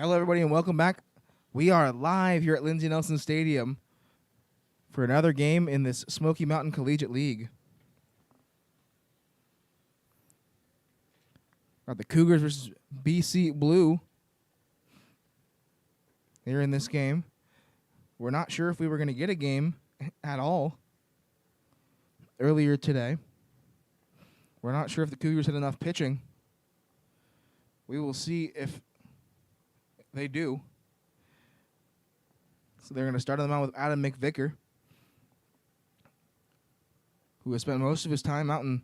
Hello, everybody, and welcome back. We are live here at Lindsey Nelson Stadium for another game in this Smoky Mountain Collegiate League. Got the Cougars versus BC Blue here in this game. We're not sure if we were going to get a game at all earlier today. We're not sure if the Cougars had enough pitching. We will see if they do. So they're going to start on the mound with Adam McVicker, who has spent most of his time out in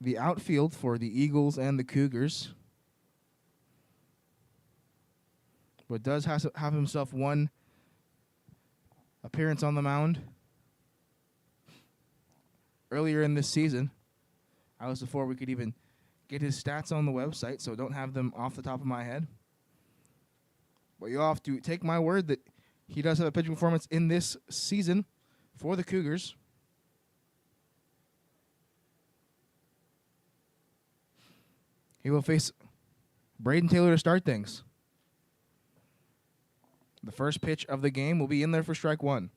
the outfield for the Eagles and the Cougars, but does have himself one appearance on the mound earlier in this season. That was before we could even get his stats on the website, so don't have them off the top of my head. But you'll have to take my word that he does have a pitching performance in this season for the Cougars. He will face Braden Taylor to start things. The first pitch of the game will be in there for strike one.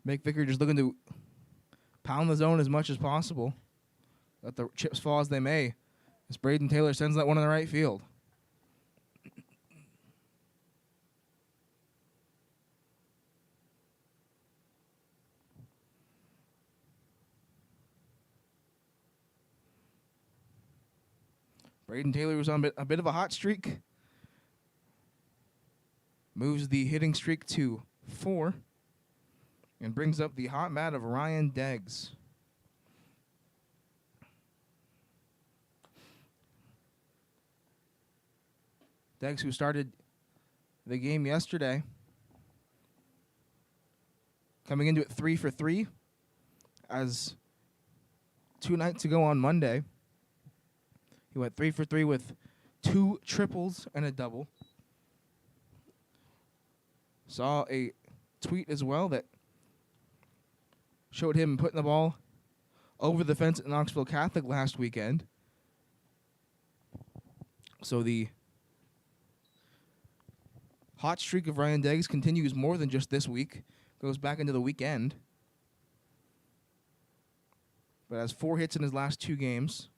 McVicker just looking to pound the zone as much as possible. Let the chips fall as they may, as Braden Taylor sends that one in the right field. Braden Taylor was on a bit of a hot streak. Moves the hitting streak to 4 and brings up the hot bat of Ryan Deggs. Deggs, who started the game yesterday, coming into it 3 for 3, as 2 nights ago on Monday, he went 3 for 3 with 2 triples and a double. Saw a tweet as well that showed him putting the ball over the fence at Knoxville Catholic last weekend. So the hot streak of Ryan Deggs continues more than just this week. Goes back into the weekend. But has 4 hits in his last 2 games.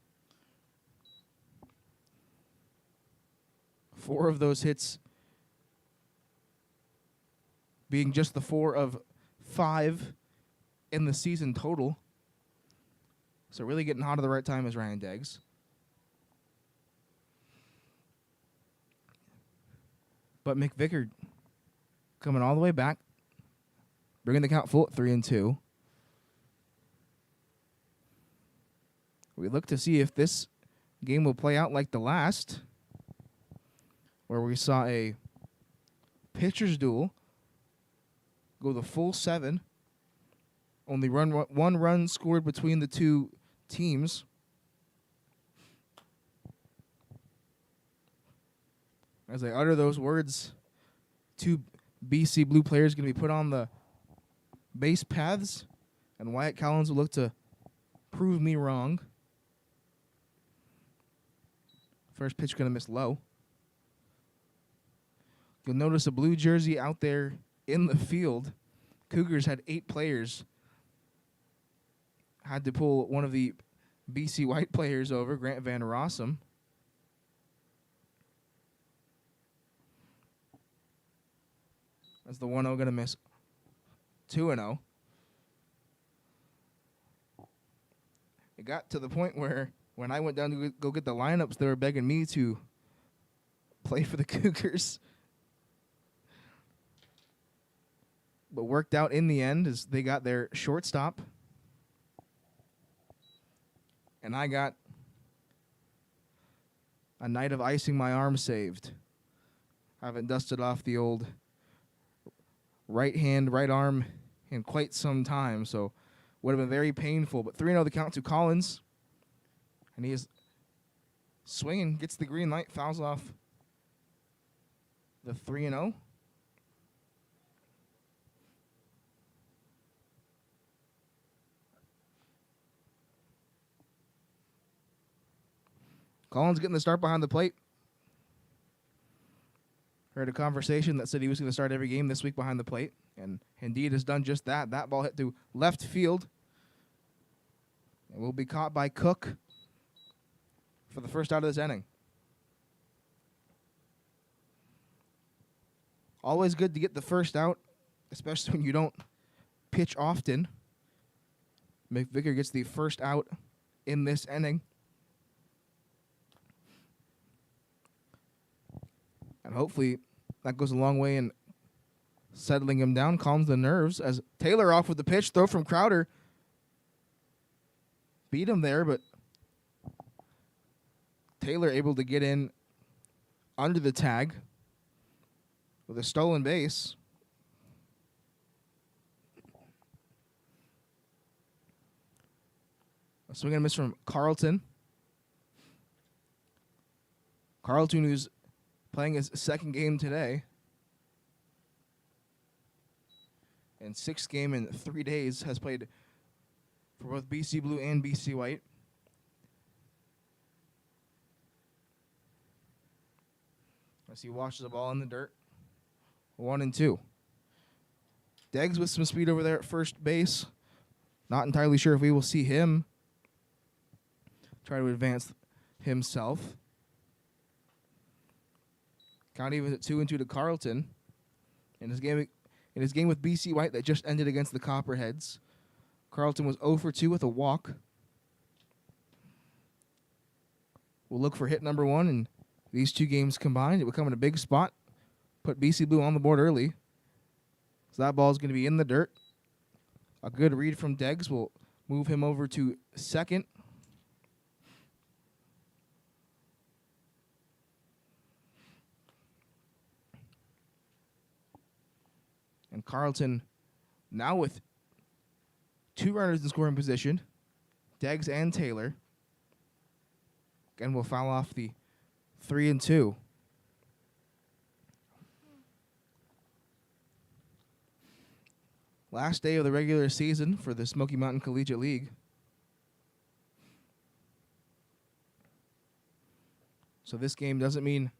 4 of those hits being just the 4 of 5 in the season total. So really getting hot at the right time is Ryan Deggs. But McVicker coming all the way back, bringing the count full at 3-2. We look to see if this game will play out like the last, where we saw a pitcher's duel go the full 7. Only one run scored between the two teams. As I utter those words, 2 BC Blue players going to be put on the base paths, and Wyatt Collins will look to prove me wrong. First pitch going to miss low. You'll notice a blue jersey out there in the field. Cougars had 8 players. Had to pull one of the BC White players over, Grant Van Rossum. That's the 1-0 going to miss 2-0. It got to the point where when I went down to go get the lineups, they were begging me to play for the Cougars. But worked out in the end as they got their shortstop. And I got a night of icing my arm saved. Haven't dusted off the old right hand, right arm in quite some time, so would have been very painful. But 3-0 the count to Collins. And he is swinging, gets the green light, fouls off the 3-0. Collins getting the start behind the plate. Heard a conversation that said he was going to start every game this week behind the plate, and indeed has done just that. That ball hit to left field. It will be caught by Cook for the first out of this inning. Always good to get the first out, especially when you don't pitch often. McVicker gets the first out in this inning. And hopefully that goes a long way in settling him down, calms the nerves. As Taylor off with the pitch, throw from Crowder. Beat him there, but Taylor able to get in under the tag with a stolen base. A swing and a miss from Carlton. Carlton, who's playing his second game today. And sixth game in 3 days, has played for both BC Blue and BC White. As he washes the ball in the dirt. 1-2. Deggs with some speed over there at first base. Not entirely sure if we will see him try to advance himself. Count even at 2-2 to Carlton. In his game with BC White that just ended against the Copperheads, Carlton was 0 for 2 with a walk. We'll look for hit number 1, and these two games combined, it will come in a big spot. Put BC Blue on the board early. So that ball is going to be in the dirt. A good read from Deggs will move him over to second. And Carlton now with 2 runners in scoring position, Deggs and Taylor. Again, we'll foul off the 3-2. Last day of the regular season for the Smoky Mountain Collegiate League. So this game doesn't mean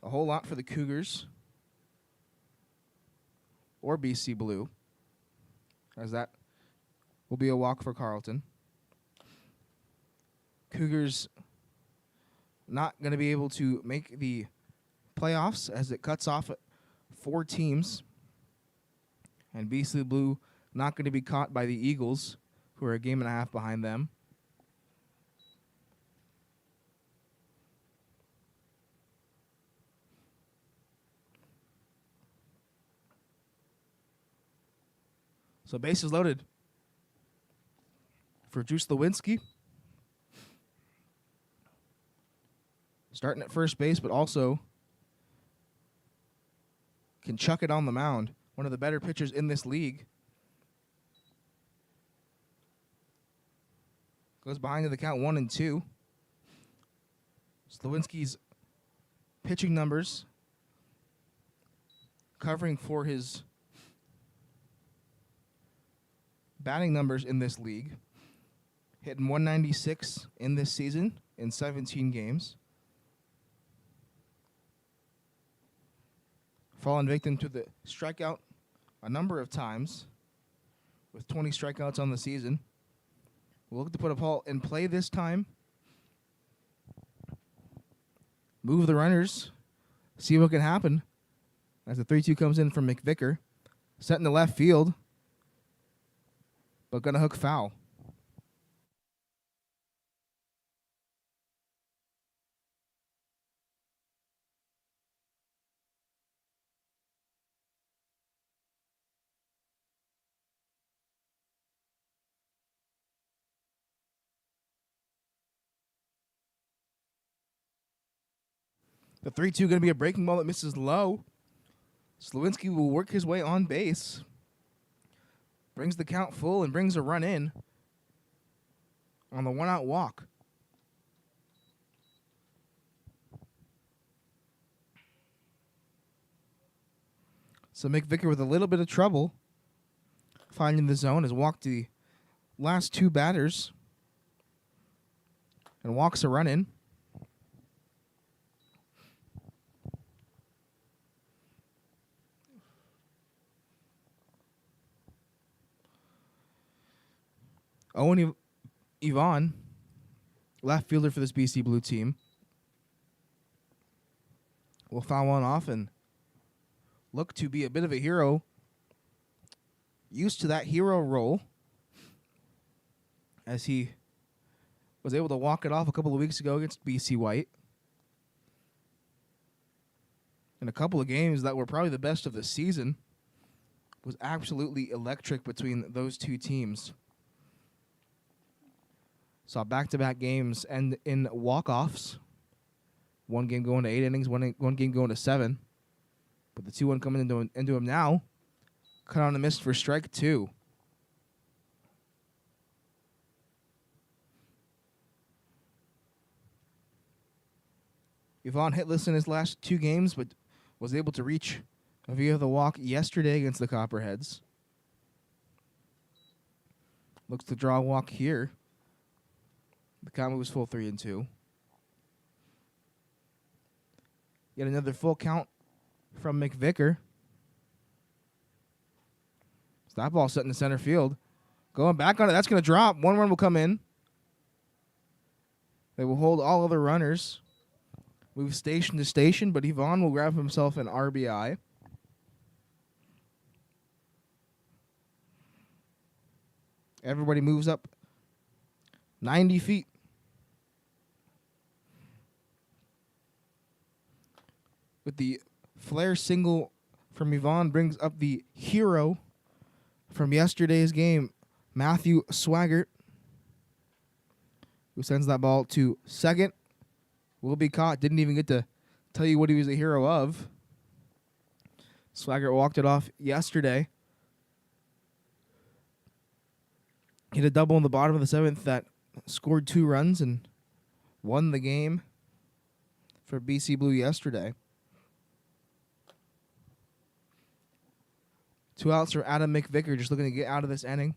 a whole lot for the Cougars or BC Blue, as that will be a walk for Carlton. Cougars not going to be able to make the playoffs as it cuts off 4 teams. And BC Blue not going to be caught by the Eagles, who are a game and a half behind them. So bases loaded for Juice Lewinsky. Starting at first base, but also can chuck it on the mound. One of the better pitchers in this league. Goes behind to the count 1-2. Lewinsky's pitching numbers covering for his batting numbers in this league. Hitting 196 in this season in 17 games. Fallen victim to the strikeout a number of times with 20 strikeouts on the season. We'll look to put a ball in play this time. Move the runners. See what can happen as the 3-2 comes in from McVicker. Set in the left field, but going to hook foul. The 3-2 going to be a breaking ball that misses low. Lewinsky will work his way on base. Brings the count full and brings a run in on the 1-out walk. So McVicker with a little bit of trouble finding the zone has walked the last 2 batters and walks a run in. Owen Yvonne, left fielder for this BC Blue team, will foul one off and look to be a bit of a hero, used to that hero role, as he was able to walk it off a couple of weeks ago against BC White. In a couple of games that were probably the best of the season. Was absolutely electric between those two teams. Saw back-to-back games end in walk-offs. One game going to 8 innings, one game going to 7. But the 2-1 coming into him now. Cut on a miss for strike 2. Yvonne hitless in his last 2 games, but was able to reach via the walk yesterday against the Copperheads. Looks to draw a walk here. The count moves full 3-2. Yet another full count from McVicker. So that ball set in the center field. Going back on it. That's going to drop. 1 run will come in. They will hold all other runners. Move station to station, but Yvonne will grab himself an RBI. Everybody moves up 90 feet. With the flare single from Yvonne brings up the hero from yesterday's game, Matthew Swaggart, who sends that ball to second. Will be caught. Didn't even get to tell you what he was a hero of. Swaggart walked it off yesterday. Hit a double in the bottom of the 7th that scored 2 runs and won the game for BC Blue yesterday. 2 outs for Adam McVicker, just looking to get out of this inning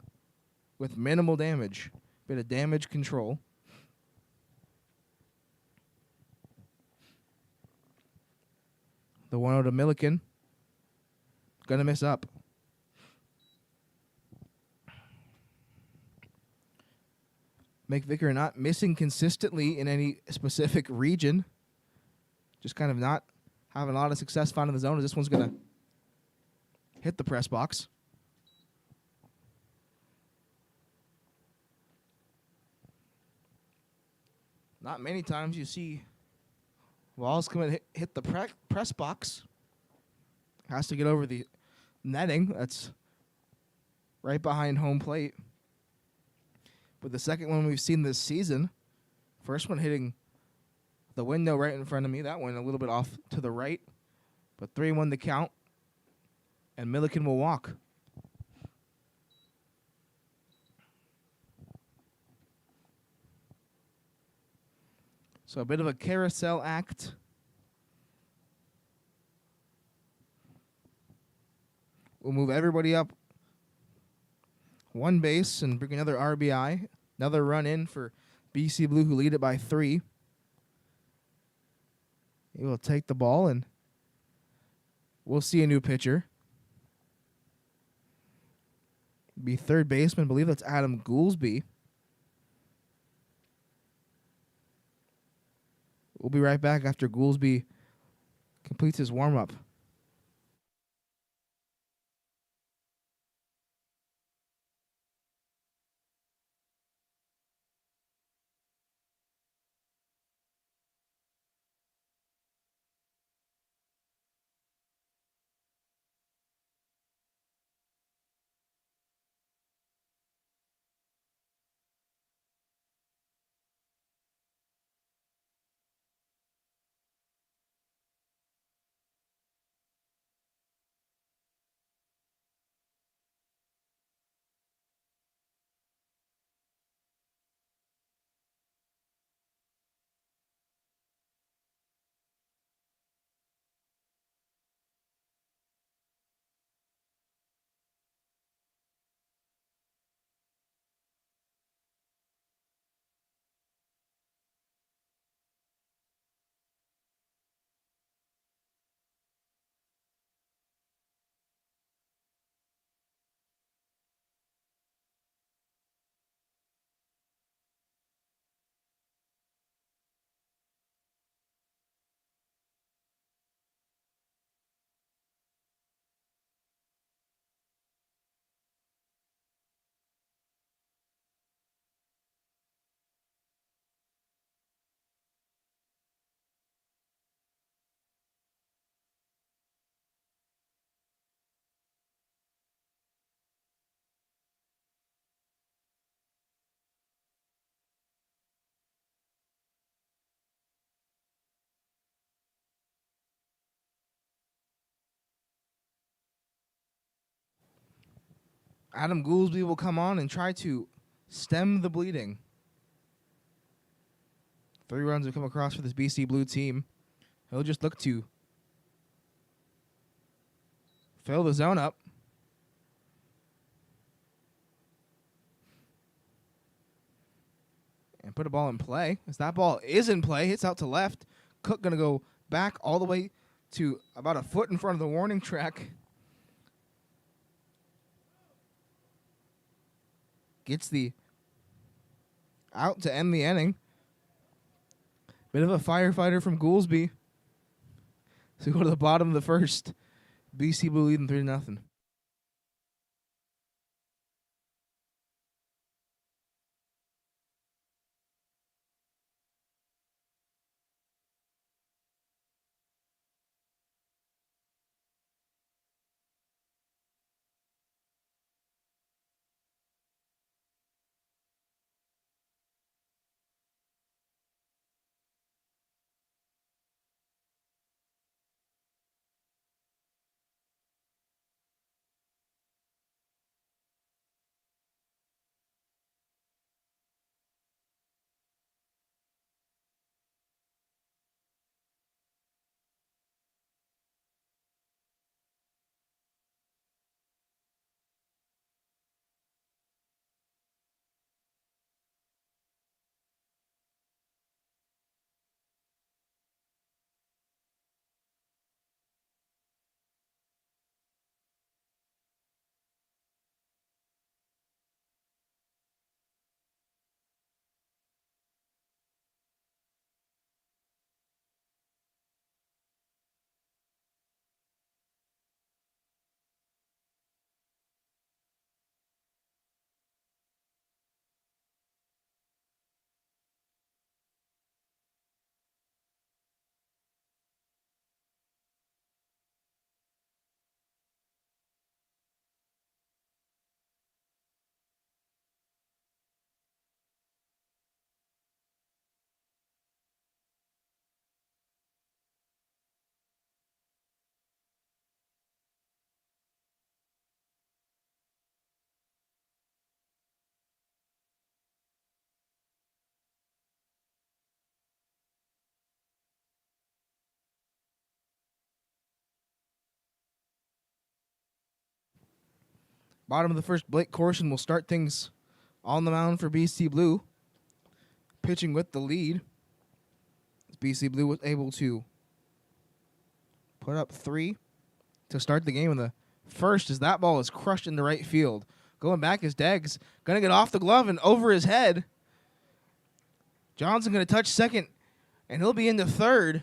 with minimal damage. Bit of damage control. The 1-0 to Milliken. Gonna miss up. McVicker not missing consistently in any specific region. Just kind of not having a lot of success finding the zone as this one's going to hit the press box. Not many times you see balls come and hit the press box. Has to get over the netting. That's right behind home plate. But the second one we've seen this season, first one hitting the window right in front of me. That one a little bit off to the right. But 3-1 the count. And Milliken will walk. So a bit of a carousel act. We'll move everybody up 1 base and bring another RBI. Another run in for BC Blue, who lead it by 3. He will take the ball, and we'll see a new pitcher. Be third baseman. I believe that's Adam Goolsby. We'll be right back after Goolsby completes his warm-up. Adam Goolsby will come on and try to stem the bleeding. 3 runs have come across for this BC Blue team. He'll just look to fill the zone up. And put a ball in play. As that ball is in play, hits out to left. Cook going to go back all the way to about a foot in front of the warning track. Gets the out to end the inning. Bit of a firefighter from Goolsby. So we go to the bottom of the first. BC Blue leading 3-0. Bottom of the first, Blake Corson will start things on the mound for BC Blue. Pitching with the lead. BC Blue was able to put up 3 to start the game in the first as that ball is crushed into right field. Going back is Deggs. Going to get off the glove and over his head. Johnson going to touch second, and he'll be into third.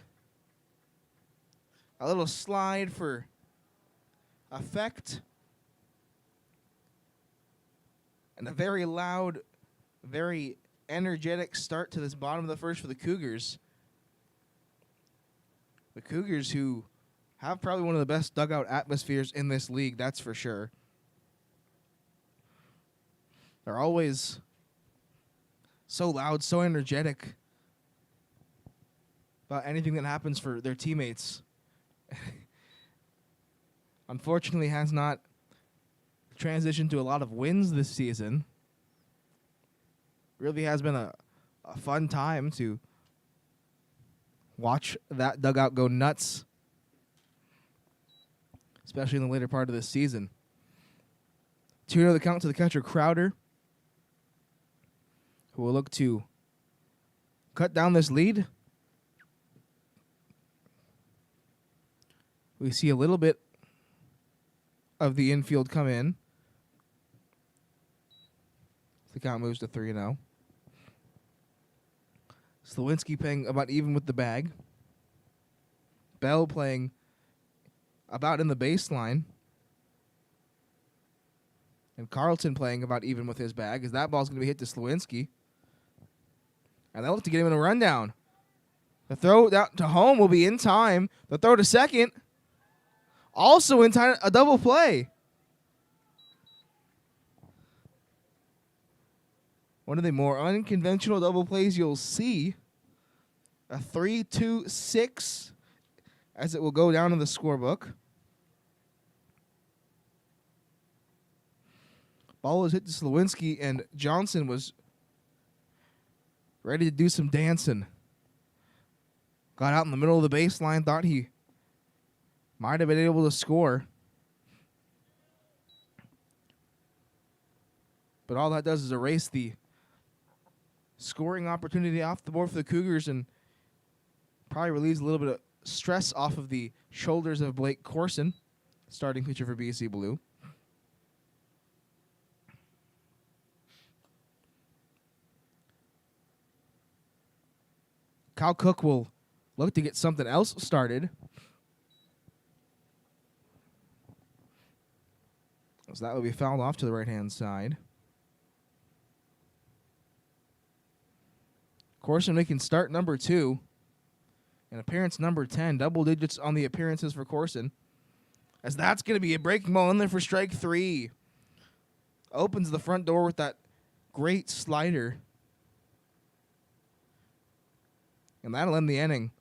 A little slide for effect. And a very loud, very energetic start to this bottom of the first for the Cougars. The Cougars, who have probably one of the best dugout atmospheres in this league, that's for sure. They're always so loud, so energetic about anything that happens for their teammates. Unfortunately, has not transitioned to a lot of wins this season. Really has been a fun time to watch that dugout go nuts, especially in the later part of this season. 2-0 the count to the catcher Crowder, who will look to cut down this lead. We see a little bit of the infield come in. The count moves to 3-0. Slawinski playing about even with the bag. Bell playing about in the baseline. And Carlton playing about even with his bag, as that ball's going to be hit to Slawinski. And they'll look to get him in a rundown. The throw out to home will be in time. The throw to second, also in time, a double play. One of the more unconventional double plays you'll see. A 3-2-6 as it will go down in the scorebook. Ball was hit to Slawinski, and Johnson was ready to do some dancing. Got out in the middle of the baseline, thought he might have been able to score. But all that does is erase the scoring opportunity off the board for the Cougars and probably relieves a little bit of stress off of the shoulders of Blake Corson, starting pitcher for BC Blue. Kyle Cook will look to get something else started. So that will be fouled off to the right-hand side. Corson making start number 2. And appearance number 10. Double digits on the appearances for Corson. As that's going to be a breaking ball in there for strike 3. Opens the front door with that great slider. And that'll end the inning.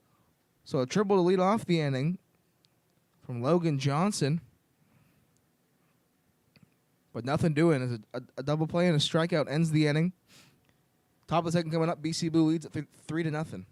So a triple to lead off the inning from Logan Johnson. But nothing doing as a double play and a strikeout ends the inning. Top of the second coming up, BC Blue leads at 3-0.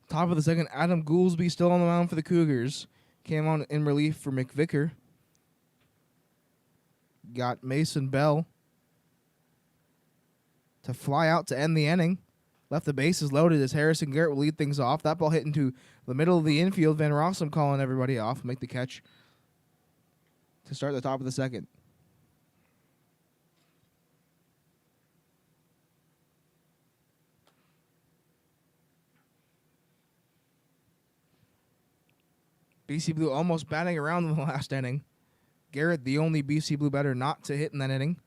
Top of the second, Adam Goolsby still on the mound for the Cougars. Came on in relief for McVicker. Got Mason Bell to fly out to end the inning. Left the bases loaded as Harrison Garrett will lead things off. That ball hit into the middle of the infield. Van Rossum calling everybody off. Make the catch to start the top of the second. BC Blue almost batting around in the last inning. Garrett, the only BC Blue batter not to hit in that inning,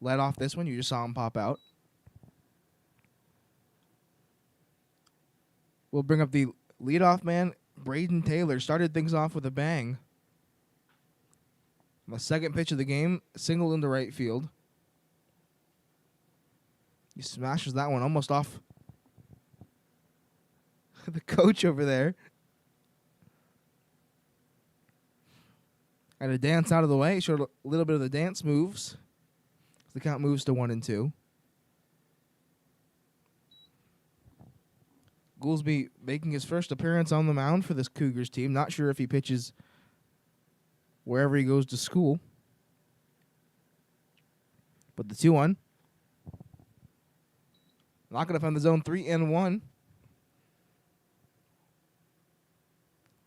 led off this one. You just saw him pop out. We'll bring up the leadoff man, Braden Taylor. Started things off with a bang. On the second pitch of the game, singled into right field. He smashes that one almost off the coach over there. Had a dance out of the way. Showed a little bit of the dance moves. The count moves to 1-2. Goolsby making his first appearance on the mound for this Cougars team. Not sure if he pitches wherever he goes to school. But the 2-1. Not going to find the zone, 3-1.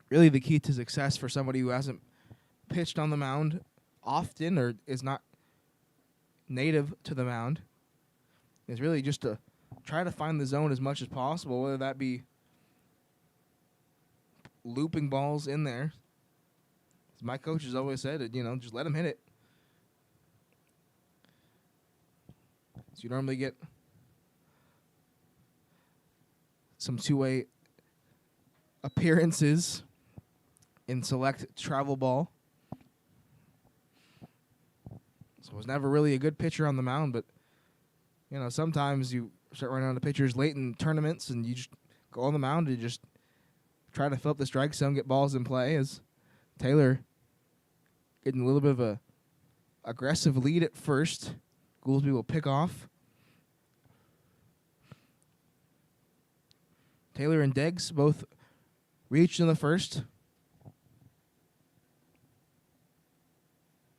Really the key to success for somebody who hasn't pitched on the mound often or is not native to the mound is really just to try to find the zone as much as possible, whether that be looping balls in there, As my coach has always said, just let him hit it. So you normally get some two-way appearances in select travel ball. So it was never really a good pitcher on the mound, but sometimes you start running out of pitchers late in tournaments and you just go on the mound and just try to fill up the strike zone, get balls in play. As Taylor getting a little bit of a aggressive lead at first. Goolsby will pick off. Taylor and Deggs both reached in the first,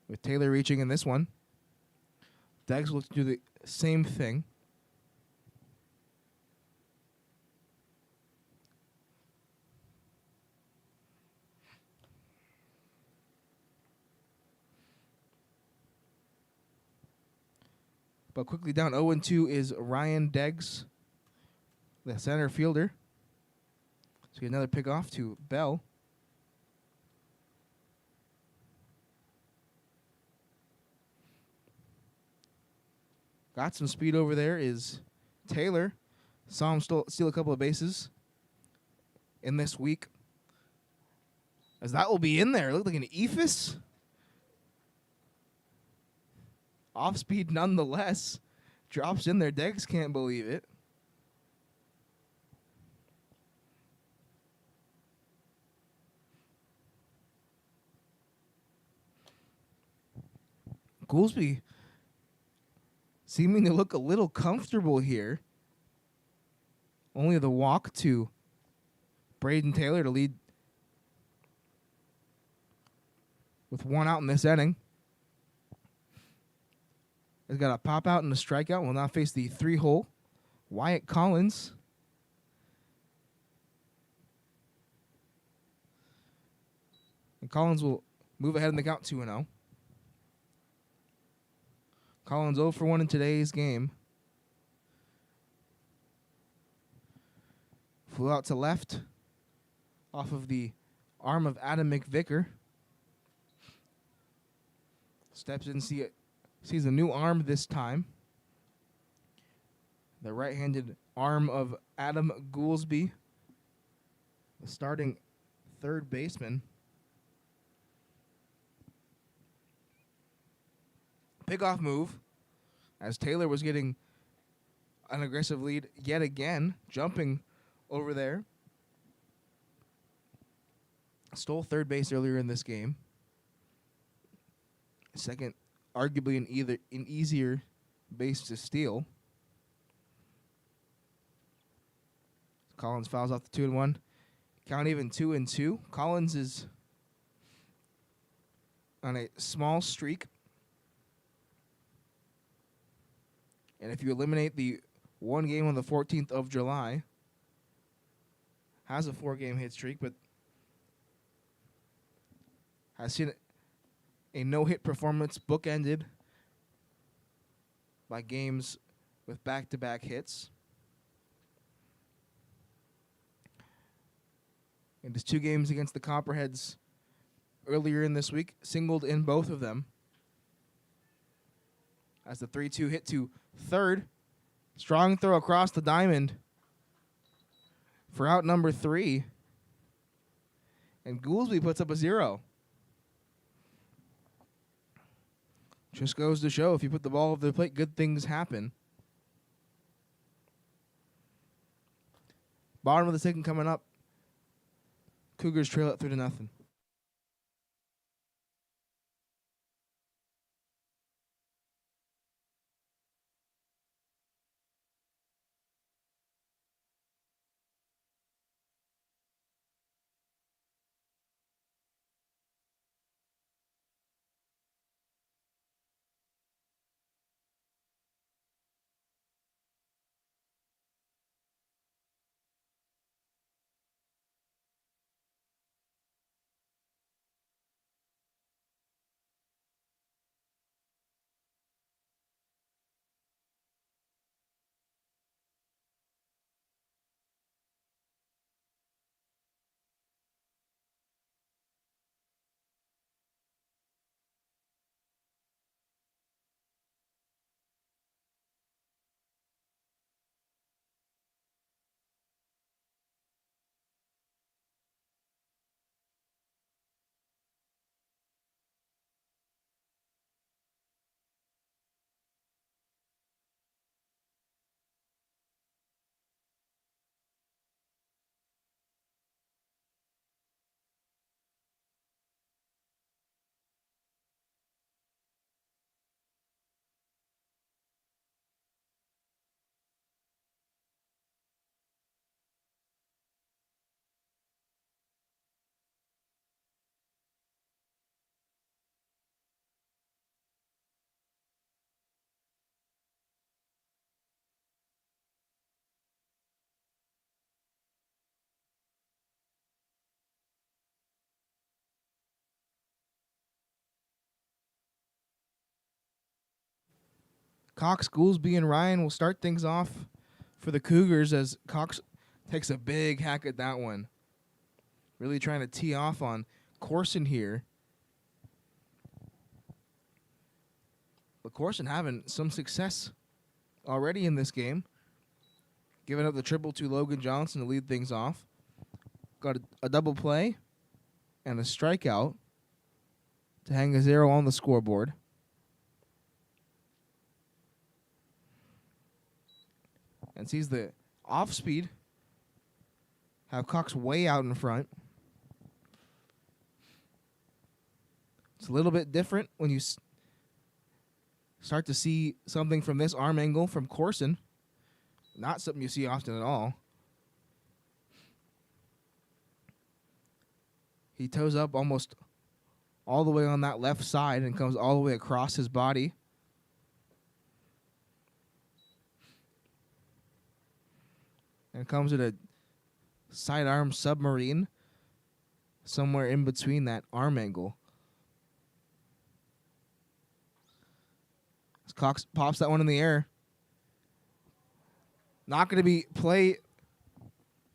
with Taylor reaching in this one. Deggs will do the same thing. But quickly down 0-2 is Ryan Deggs, the center fielder. So another pick off to Bell. Got some speed over there is Taylor. Saw him steal a couple of bases in this week. As that will be in there. It looked like an ephus. Off speed nonetheless. Drops in there. Deggs can't believe it. Goolsby seeming to look a little comfortable here. Only the walk to Braden Taylor to lead with one out in this inning. He's got a pop out and a strikeout. Will now face the 3-hole Wyatt Collins. And Collins will move ahead in the count 2-0. Collins 0 for 1 in today's game. Flew out to left off of the arm of Adam McVicker. Steps in, sees a new arm this time. The right-handed arm of Adam Goolsby, the starting third baseman. Pickoff move as Taylor was getting an aggressive lead yet again, jumping over there. Stole third base earlier in this game. Second, arguably an easier base to steal. Collins fouls off the 2-1. Count even 2-2. Collins is on a small streak. And if you eliminate the one game on the 14th of July, has a 4-game hit streak, but has seen a no-hit performance bookended by games with back-to-back hits. In his 2 games against the Copperheads earlier in this week, singled in both of them. As the 3-2 hit to third. Strong throw across the diamond for out number 3. And Goolsby puts up a 0. Just goes to show if you put the ball over the plate, good things happen. Bottom of the second coming up. Cougars trail it 3-0. Cox, Goolsby, and Ryan will start things off for the Cougars as Cox takes a big hack at that one. Really trying to tee off on Corson here. But Corson having some success already in this game. Giving up the triple to Logan Johnson to lead things off. Got a double play and a strikeout to hang a 0 on the scoreboard. And sees the off speed have Cox way out in front. It's a little bit different when you start to see something from this arm angle from Corson. Not something you see often at all. He toes up almost all the way on that left side and comes all the way across his body. And comes at a sidearm submarine somewhere in between that arm angle. As Cox pops that one in the air. Not going to be play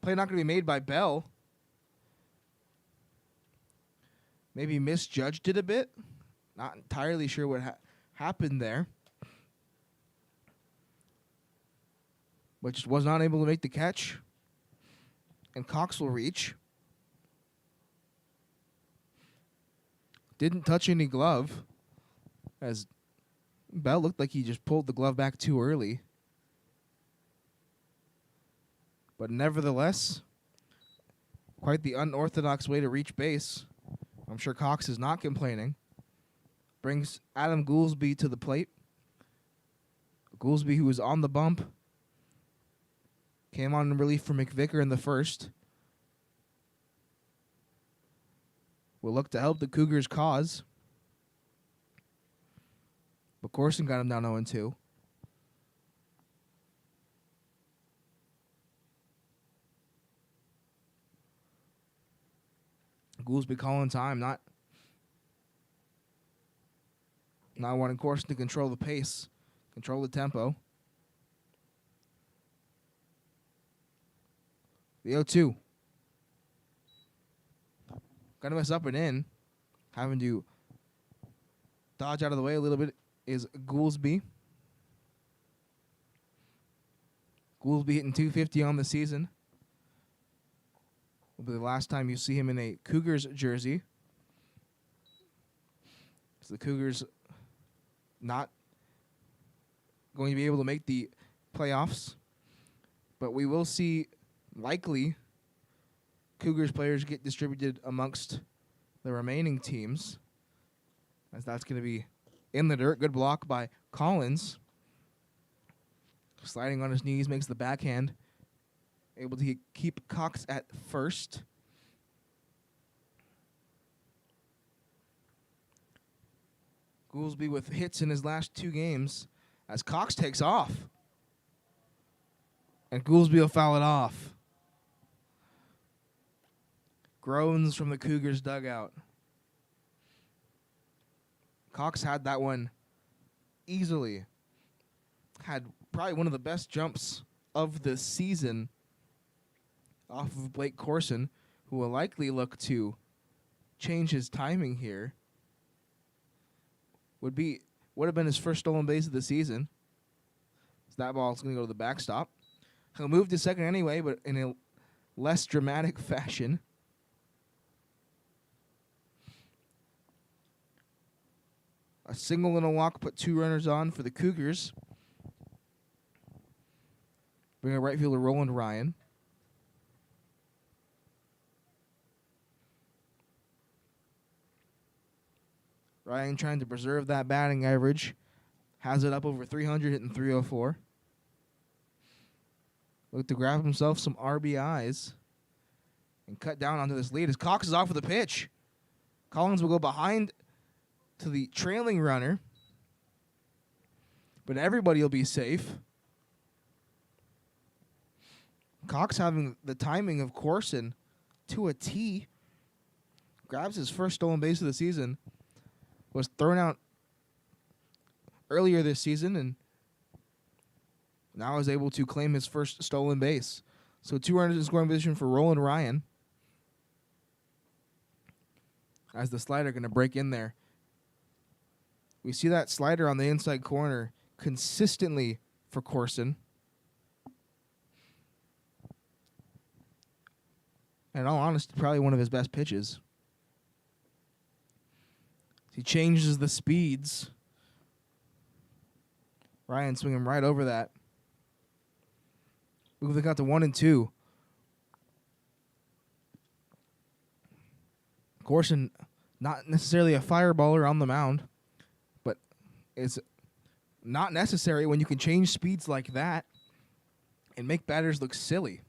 not going to be made by Bell. Maybe misjudged it a bit. Not entirely sure what happened there. But just was not able to make the catch. And Cox will reach. Didn't touch any glove. As Bell looked like he just pulled the glove back too early. But nevertheless, quite the unorthodox way to reach base. I'm sure Cox is not complaining. Brings Adam Goolsby to the plate. Goolsby, who was on the bump, came on in relief for McVicker in the first. Will look to help the Cougars' cause. But Corson got him down 0-2. Goolsby calling time, not wanting Corson to control the pace, control the tempo. The 0-2. Gonna mess up and in. Having to dodge out of the way a little bit is Goolsby. Goolsby hitting .250 on the season. Will be the last time you see him in a Cougars jersey. So the Cougars not going to be able to make the playoffs. But we will see likely Cougars players get distributed amongst the remaining teams. As that's going to be in the dirt. Good block by Collins. Sliding on his knees, makes the backhand. Able to keep Cox at first. Goolsby with hits in his last 2 games as Cox takes off. And Goolsby will foul it off. Groans from the Cougars dugout. Cox had that one easily. Had probably one of the best jumps of the season off of Blake Corson, who will likely look to change his timing here. Would have been his first stolen base of the season. So that ball's going to go to the backstop. He'll move to second anyway, but in a less dramatic fashion. A single and a walk put 2 runners on for the Cougars. Bring a right fielder Roland Ryan. Ryan trying to preserve that batting average. Has it up over 300, hitting .304. Look to grab himself some RBIs and cut down onto this lead as Cox is off with a pitch. Collins will go behind to the trailing runner, but everybody will be safe. Cox having the timing of Corson to a T. Grabs his first stolen base of the season. Was thrown out earlier this season and now is able to claim his first stolen base. So 2 runners in scoring position for Roland Ryan. As the slider going to break in there. We see that slider on the inside corner consistently for Corson. And in all honesty, probably one of his best pitches. He changes the speeds. Ryan swinging right over that. Moving out to 1-2. Corson, not necessarily a fireballer on the mound, but it's not necessary when you can change speeds like that and make batters look silly.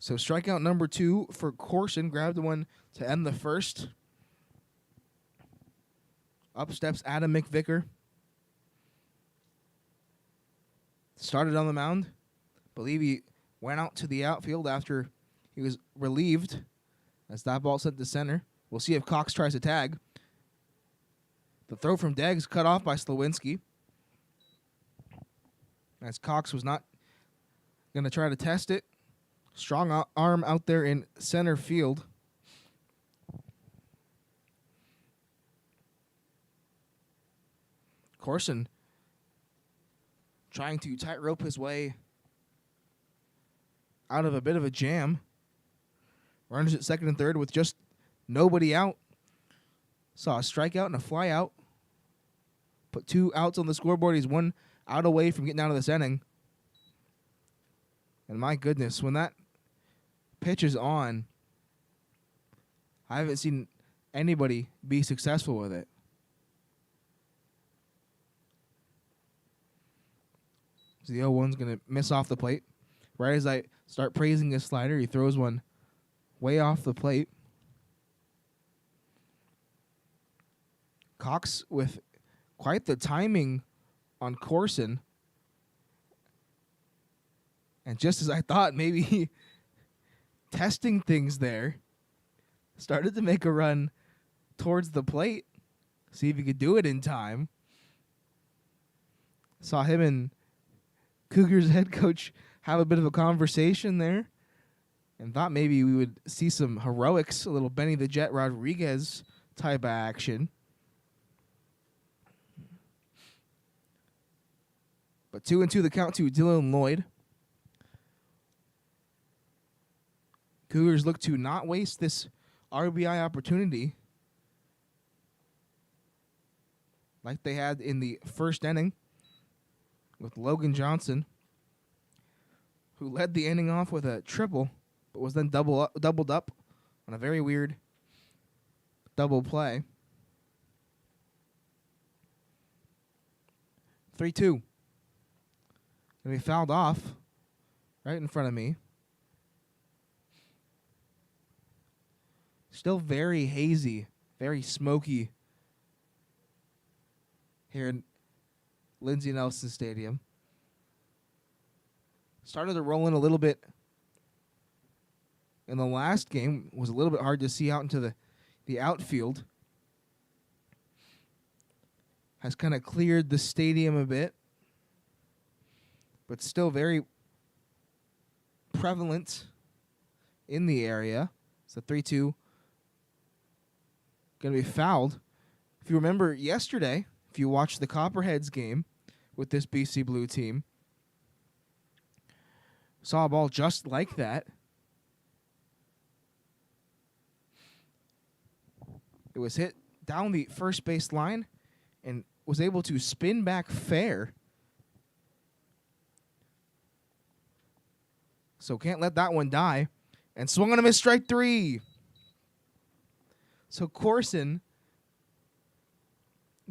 So strikeout number 2 for Corson. Grabbed one to end the first. Up steps Adam McVicker. Started on the mound. Believe he went out to the outfield after he was relieved. As that ball sent to center. We'll see if Cox tries to tag. The throw from Deggs cut off by Slowinski. As Cox was not going to try to test it. Strong arm out there in center field. Corson trying to tightrope his way out of a bit of a jam. Runners at second and third with just nobody out. Saw a strikeout and a fly out. Put 2 outs on the scoreboard. He's 1 out away from getting out of this inning. And my goodness, when that pitch is on, I haven't seen anybody be successful with it. So the 0-1's going to miss off the plate. Right as I start praising his slider, he throws one way off the plate. Cox with quite the timing on Corson. And just as I thought, maybe testing things there, started to make a run towards the plate. See if he could do it in time. Saw him and Cougars head coach have a bit of a conversation there. And thought maybe we would see some heroics, a little Benny the Jet Rodriguez type of action. But 2-2 the count to Dylan Lloyd. Cougars look to not waste this RBI opportunity like they had in the first inning with Logan Johnson, who led the inning off with a triple, but was then doubled up on a very weird double play. 3-2. And he fouled off right in front of me. Still very hazy, very smoky here in Lindsey Nelson Stadium. Started to roll in a little bit in the last game. Was a little bit hard to see out into the outfield. Has kind of cleared the stadium a bit, but still very prevalent in the area. So 3-2. Going to be fouled. If you remember yesterday, if you watched the Copperheads game with this BC Blue team, saw a ball just like that. It was hit down the first base line and was able to spin back fair. So can't let that one die. And swung on him as strike 3. So Corson,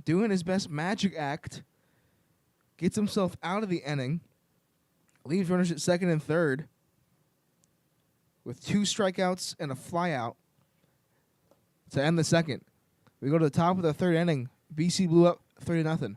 doing his best magic act, gets himself out of the inning, leaves runners at second and third with 2 strikeouts and a flyout to end the second. We go to the top of the third inning. BC Blue up 3-0.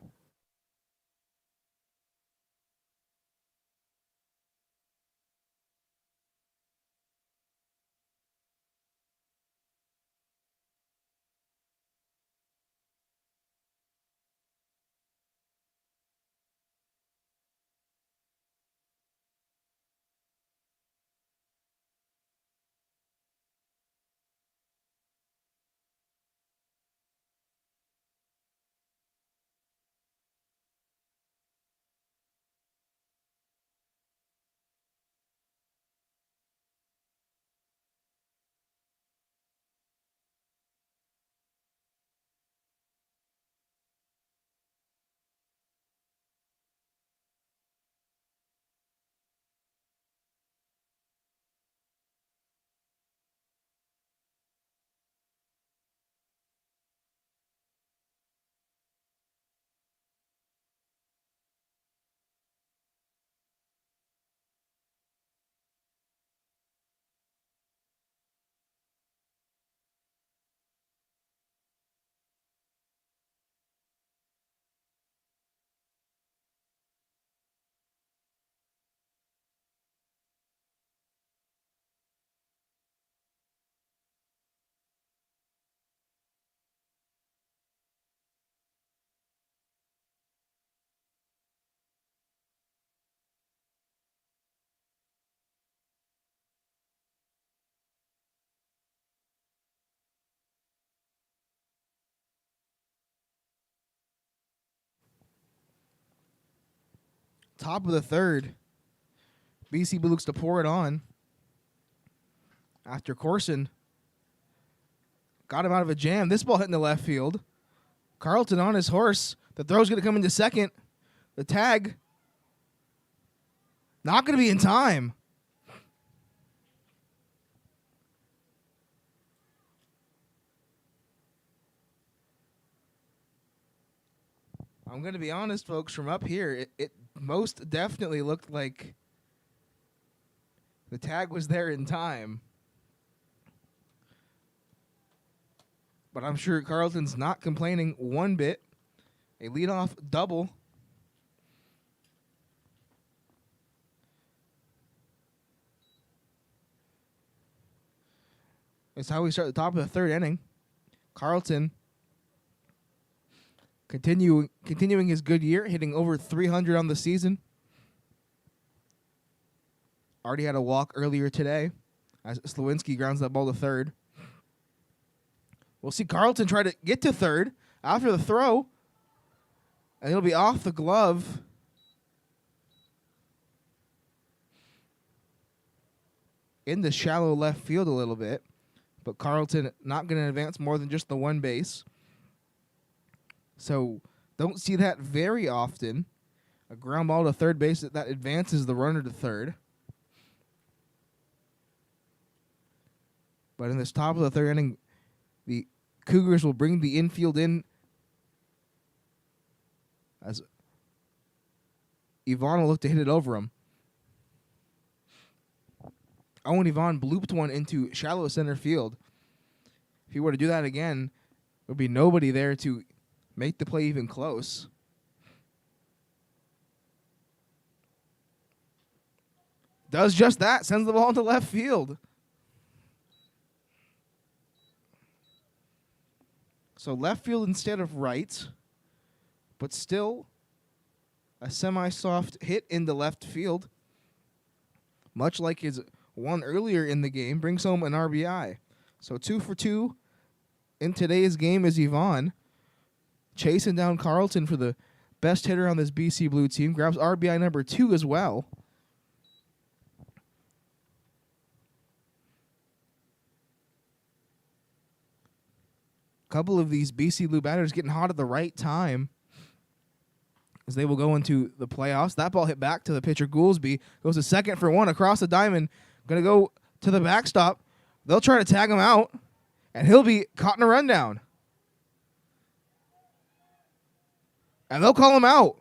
Top of the third. BC Blue looks to pour it on. After Corson got him out of a jam. This ball hitting the left field. Carlton on his horse. The throw's going to come into second. The tag not going to be in time. I'm going to be honest, folks, from up here, it most definitely looked like the tag was there in time. But I'm sure Carlton's not complaining one bit. A leadoff double. It's how we start the top of the third inning. Carlton continuing his good year, hitting over 300 on the season. Already had a walk earlier today as Slawinski grounds that ball to third. We'll see Carlton try to get to third after the throw, and it'll be off the glove. In the shallow left field a little bit, but Carlton not going to advance more than just the one base. So don't see that very often. A ground ball to third base that advances the runner to third. But in this top of the third inning, the Cougars will bring the infield in as Yvonne will look to hit it over him. Owen Yvonne blooped one into shallow center field. If he were to do that again, there would be nobody there to make the play even close. Does just that, sends the ball into left field. So left field instead of right, but still a semi-soft hit into left field. Much like his one earlier in the game, brings home an RBI. So 2 for 2 in today's game is Yvonne. Chasing down Carlton for the best hitter on this BC Blue team. Grabs RBI number 2 as well. Couple of these BC Blue batters getting hot at the right time as they will go into the playoffs. That ball hit back to the pitcher Goolsby. Goes to second for one across the diamond. Going to go to the backstop. They'll try to tag him out, and he'll be caught in a rundown. And they'll call him out.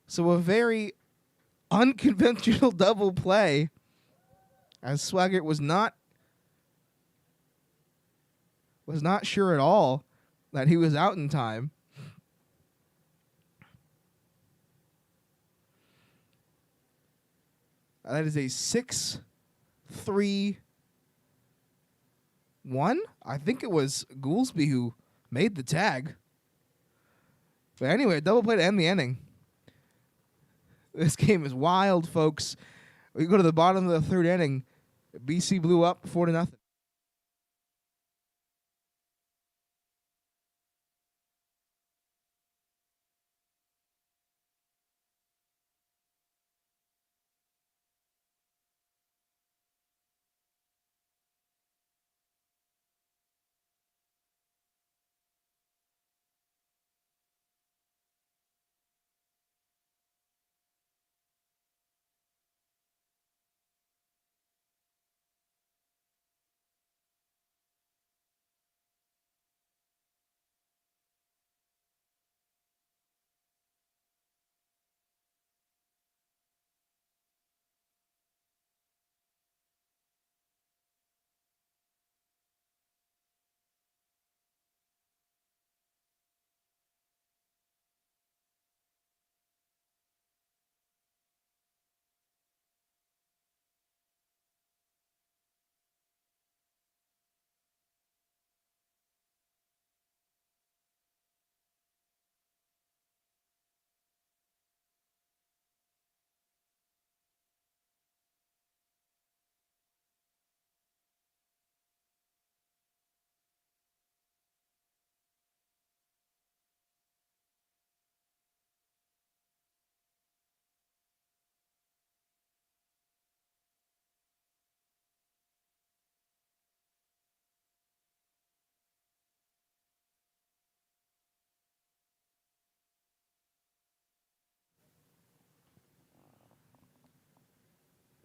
So a very unconventional double play, as Swaggart was not sure at all that he was out in time. That is a 6-3-1. I think it was Goolsby who made the tag. But anyway, double play to end the inning. This game is wild, folks. We go to the bottom of the third inning. BC Blue up 4-0.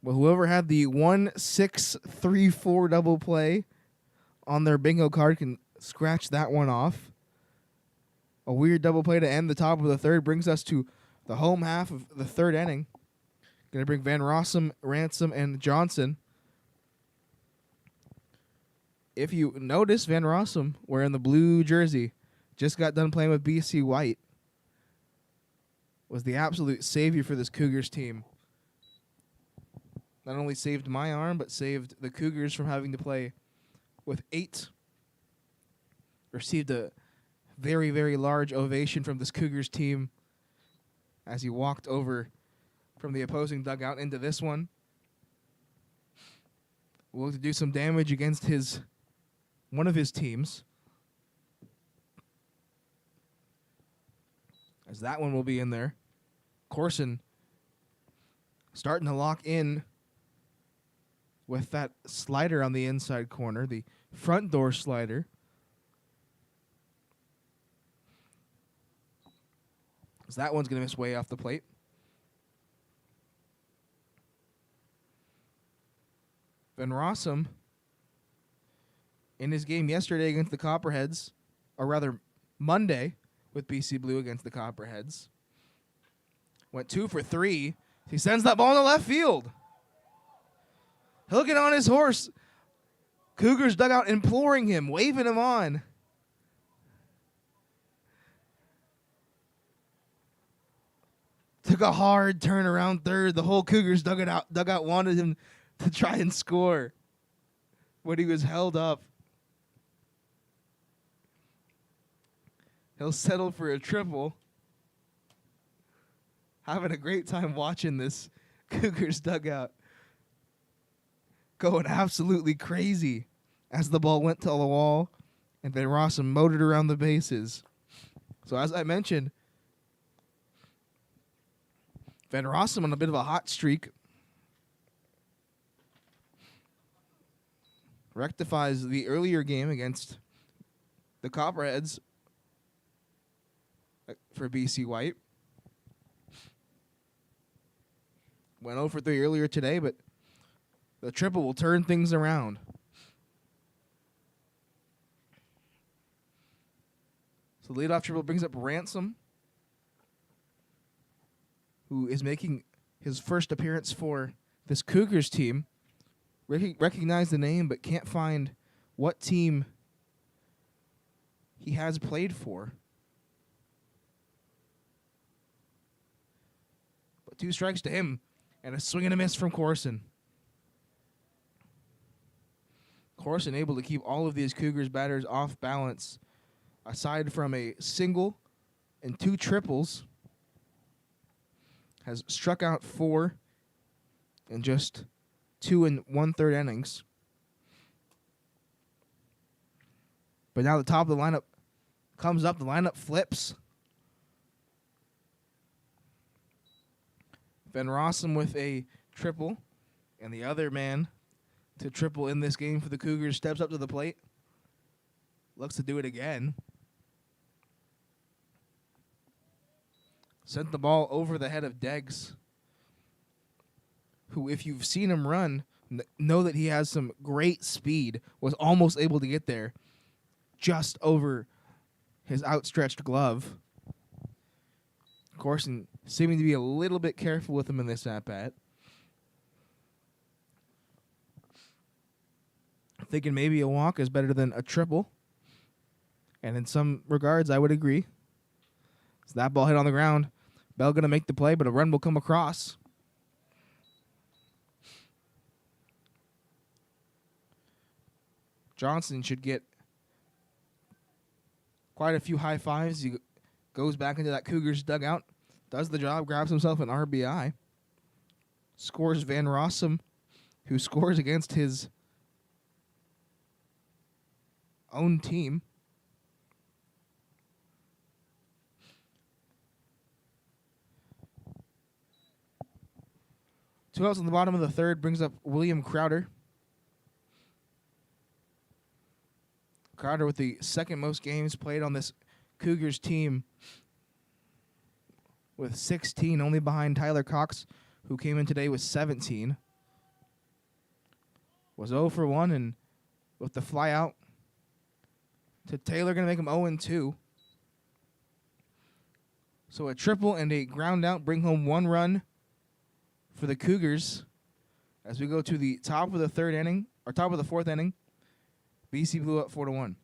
Well, whoever had the 1-6-3-4 double play on their bingo card can scratch that one off. A weird double play to end the top of the third brings us to the home half of the third inning. Going to bring Van Rossum, Ransom, and Johnson. If you notice, Van Rossum wearing the blue jersey, just got done playing with BC White, was the absolute savior for this Cougars team. Not only saved my arm, but saved the Cougars from having to play with 8. Received a very, very large ovation from this Cougars team as he walked over from the opposing dugout into this one. Will look to do some damage against one of his teams, as that one will be in there. Corson starting to lock in with that slider on the inside corner, the front door slider. So that one's going to miss way off the plate. Van Rossum, in his game yesterday against the Copperheads, or rather Monday with BC Blue against the Copperheads, went 2 for 3. He sends that ball in the left field. He'll get on his horse. Cougars dugout imploring him, waving him on. Took a hard turn around third. The whole Cougars dugout wanted him to try and score, but he was held up. He'll settle for a triple. Having a great time watching this Cougars dugout going absolutely crazy as the ball went to the wall and Van Rossum motored around the bases. So as I mentioned, Van Rossum on a bit of a hot streak. Rectifies the earlier game against the Copperheads for BC White. Went 0 for 3 earlier today, but the triple will turn things around. So the leadoff triple brings up Ransom, who is making his first appearance for this Cougars team. Recognize the name, but can't find what team he has played for. But 2 strikes to him, and a swing and a miss from Corson. Corson able to keep all of these Cougars batters off balance, aside from a single and 2 triples. Has struck out 4 in just 2 1/3 innings. But now the top of the lineup comes up. The lineup flips. Van Rossum with a triple, and the other man to triple in this game for the Cougars steps up to the plate. Looks to do it again. Sent the ball over the head of Deggs, who, if you've seen him run, know that he has some great speed, was almost able to get there just over his outstretched glove. Corson seeming to be a little bit careful with him in this at-bat. Thinking maybe a walk is better than a triple. And in some regards, I would agree. So that ball hit on the ground. Bell going to make the play, but a run will come across. Johnson should get quite a few high fives. He goes back into that Cougars dugout, does the job, grabs himself an RBI. Scores Van Rossum, who scores against his own team. Two outs on the bottom of the third brings up William Crowder. Crowder with the second most games played on this Cougars team with 16, only behind Tyler Cox, who came in today with 17. was 0 for 1, and with the fly out to Taylor, going to make him 0 and 2. So a triple and a ground out bring home 1 run for the Cougars as we go to the top of the third inning, or top of the fourth inning. BC Blue up 4-1.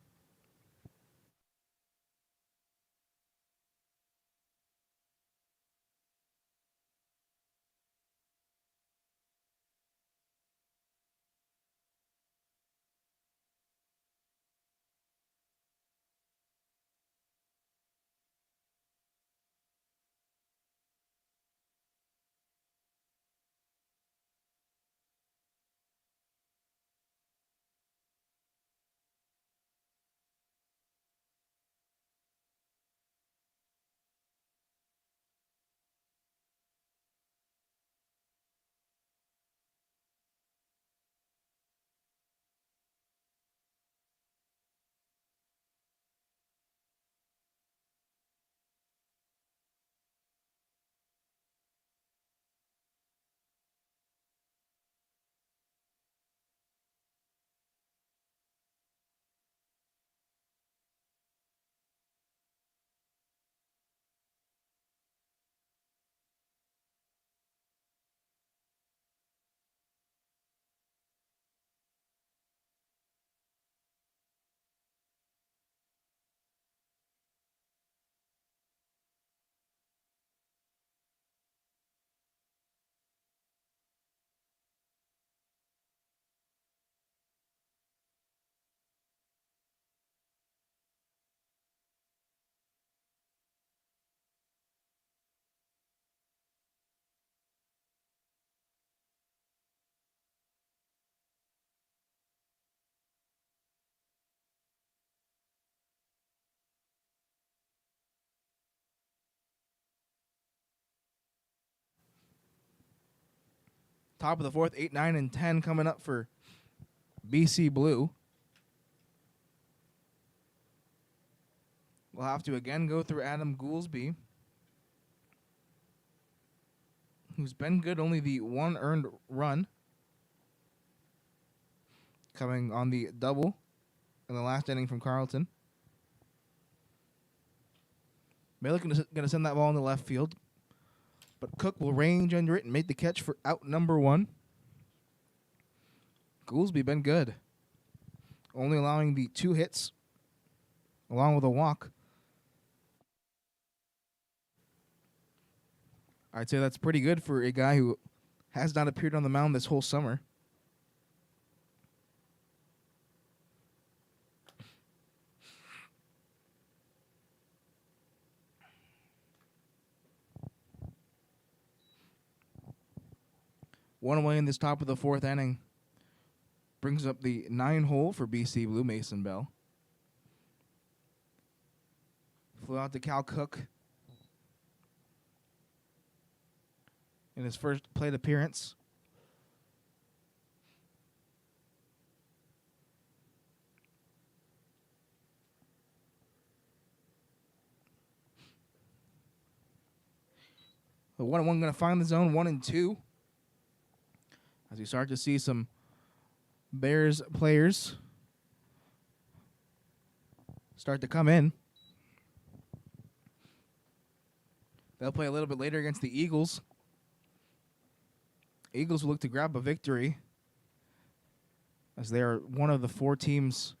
Top of the fourth, 8, 9, and 10 coming up for BC Blue. We'll have to again go through Adam Goolsby, who's been good, only the 1 earned run, coming on the double in the last inning from Carleton. Baylor going to send that ball in the left field, but Cook will range under it and make the catch for out number 1. Goolsby been good, only allowing the 2 hits along with a walk. I'd say that's pretty good for a guy who has not appeared on the mound this whole summer. One away in this top of the fourth inning. Brings up the 9 hole for BC Blue, Mason Bell. Flew out to Cal Cook in his first plate appearance. The 1-1 going to find the zone, 1 and 2. As we start to see some Bears players start to come in. They'll play a little bit later against the Eagles. Eagles will look to grab a victory as they are one of the 4 teams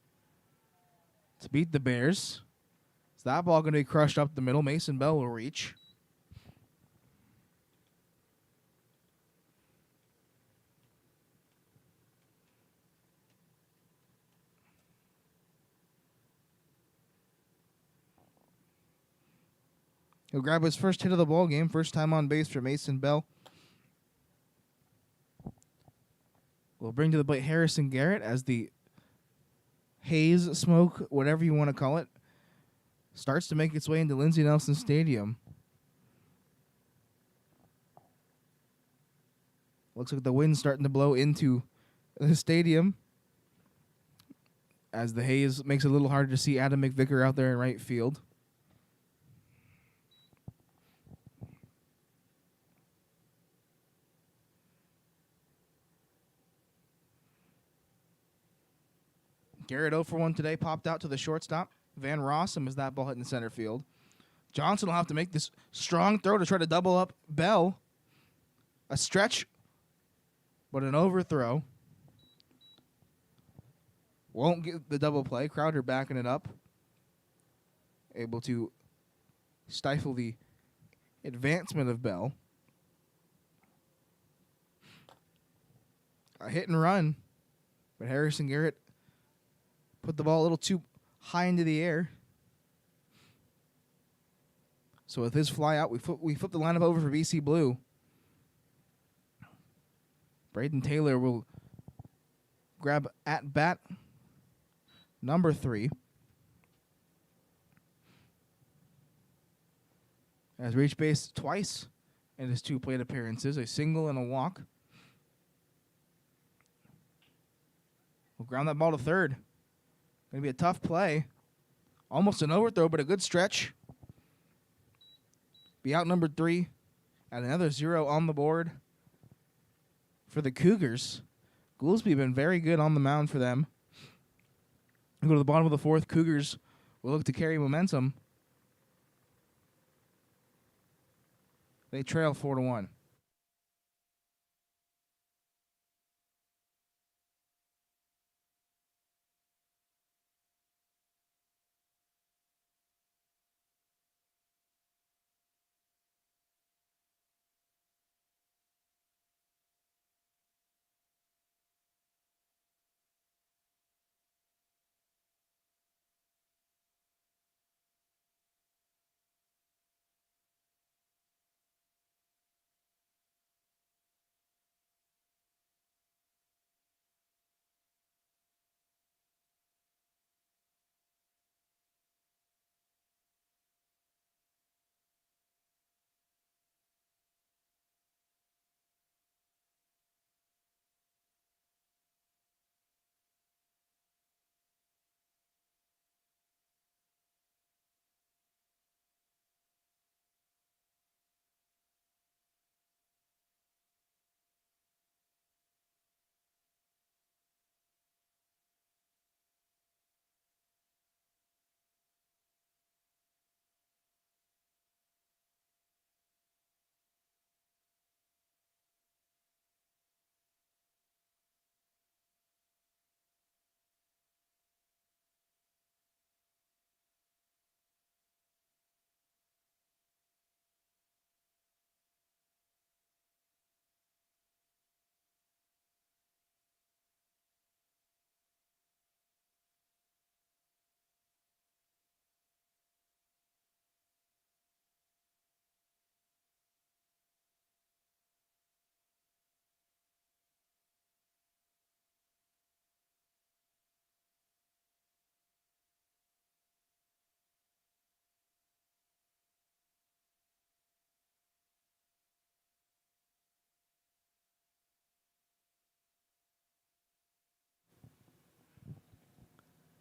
to beat the Bears. So that ball going to be crushed up the middle. Mason Bell will reach. He'll grab his first hit of the ball game, first time on base for Mason Bell. We'll bring to the plate Harrison Garrett as the haze, smoke, whatever you want to call it, starts to make its way into Lindsey Nelson Stadium. Looks like the wind's starting to blow into the stadium as the haze makes it a little harder to see Adam McVicker out there in right field. Garrett 0 for 1 today, popped out to the shortstop. Van Rossum as that ball hit in center field. Johnson will have to make this strong throw to try to double up Bell. A stretch, but an overthrow. Won't get the double play. Crowder backing it up. Able to stifle the advancement of Bell. A hit and run, but Harrison Garrett put the ball a little too high into the air. So with his fly out, we flip the lineup over for BC Blue. Braden Taylor will grab at bat number 3. Has reached base twice in his 2 plate appearances, a single and a walk. We'll ground that ball to third. Going to be a tough play. Almost an overthrow, but a good stretch. Be out number 3. And another 0 on the board for the Cougars. Goolsby been very good on the mound for them. We go to the bottom of the 4th. Cougars will look to carry momentum. They trail 4-1.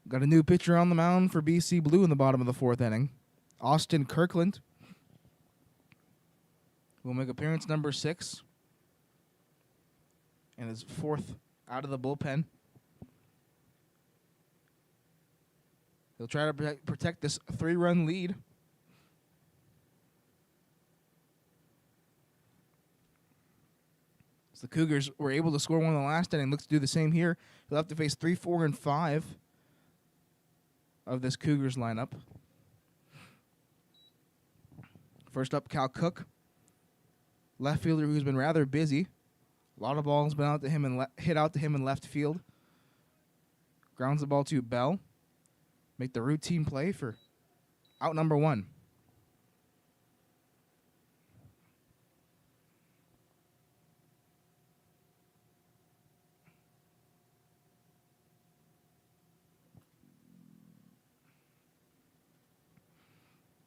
Got a new pitcher on the mound for BC Blue in the bottom of the 4th inning. Austin Kirkland will make appearance number 6 and his 4th out of the bullpen. He'll try to protect this 3-run lead. So the Cougars were able to score one in the last inning. Looks to do the same here. He'll have to face 3, 4, and 5 of this Cougars lineup. First up, Cal Cook, left fielder who's been rather busy. A lot of balls been out to him and hit out to him in left field. Grounds the ball to Bell. Make the routine play for out number 1.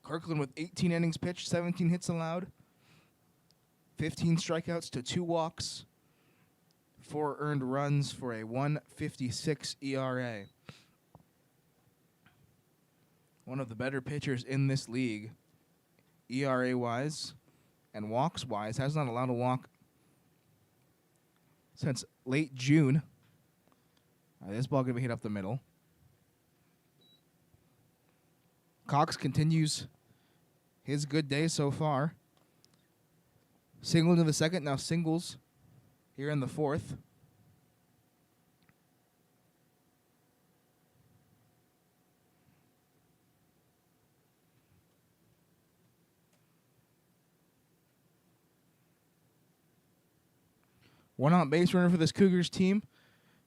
Kirkland with 18 innings pitched, 17 hits allowed, 15 strikeouts to 2 walks, 4 earned runs for a 1.56 ERA. One of the better pitchers in this league, ERA-wise and walks-wise. Has not allowed a walk since late June. This ball going to be hit up the middle. Cox continues his good day so far. Single into the second, now singles here in the fourth. One on base runner for this Cougars team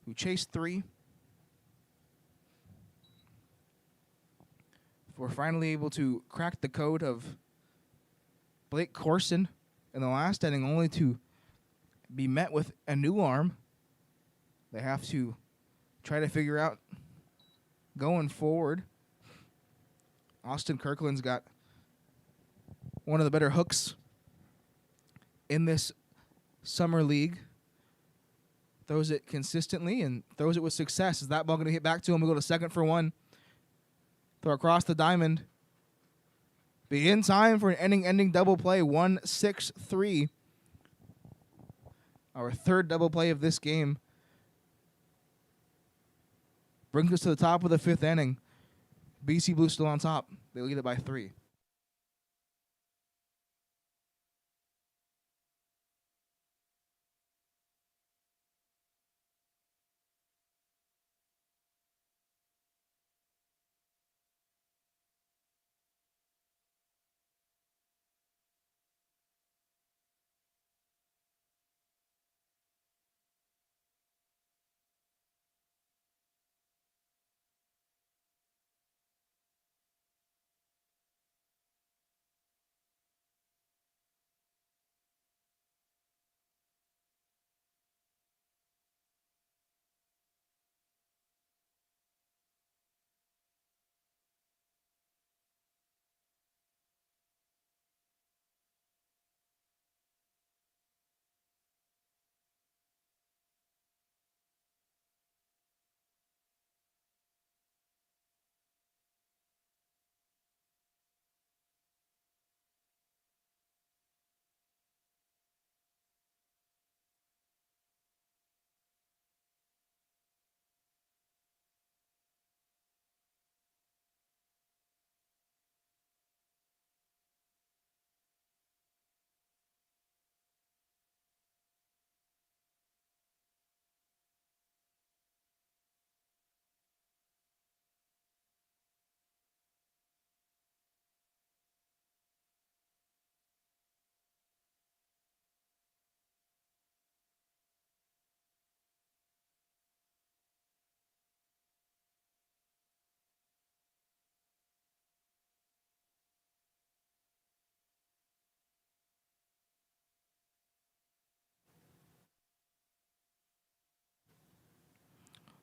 who chased 3. We're finally able to crack the code of Blake Corson in the last inning, only to be met with a new arm. They have to try to figure out going forward. Austin Kirkland's got one of the better hooks in this summer league. Throws it consistently and throws it with success. Is that ball going to hit back to him? We go to second for 1. Throw across the diamond. Be in time for an inning-ending double play. 1-6-3. Our third double play of this game brings us to the top of the 5th inning. BC Blue still on top. They lead it by 3.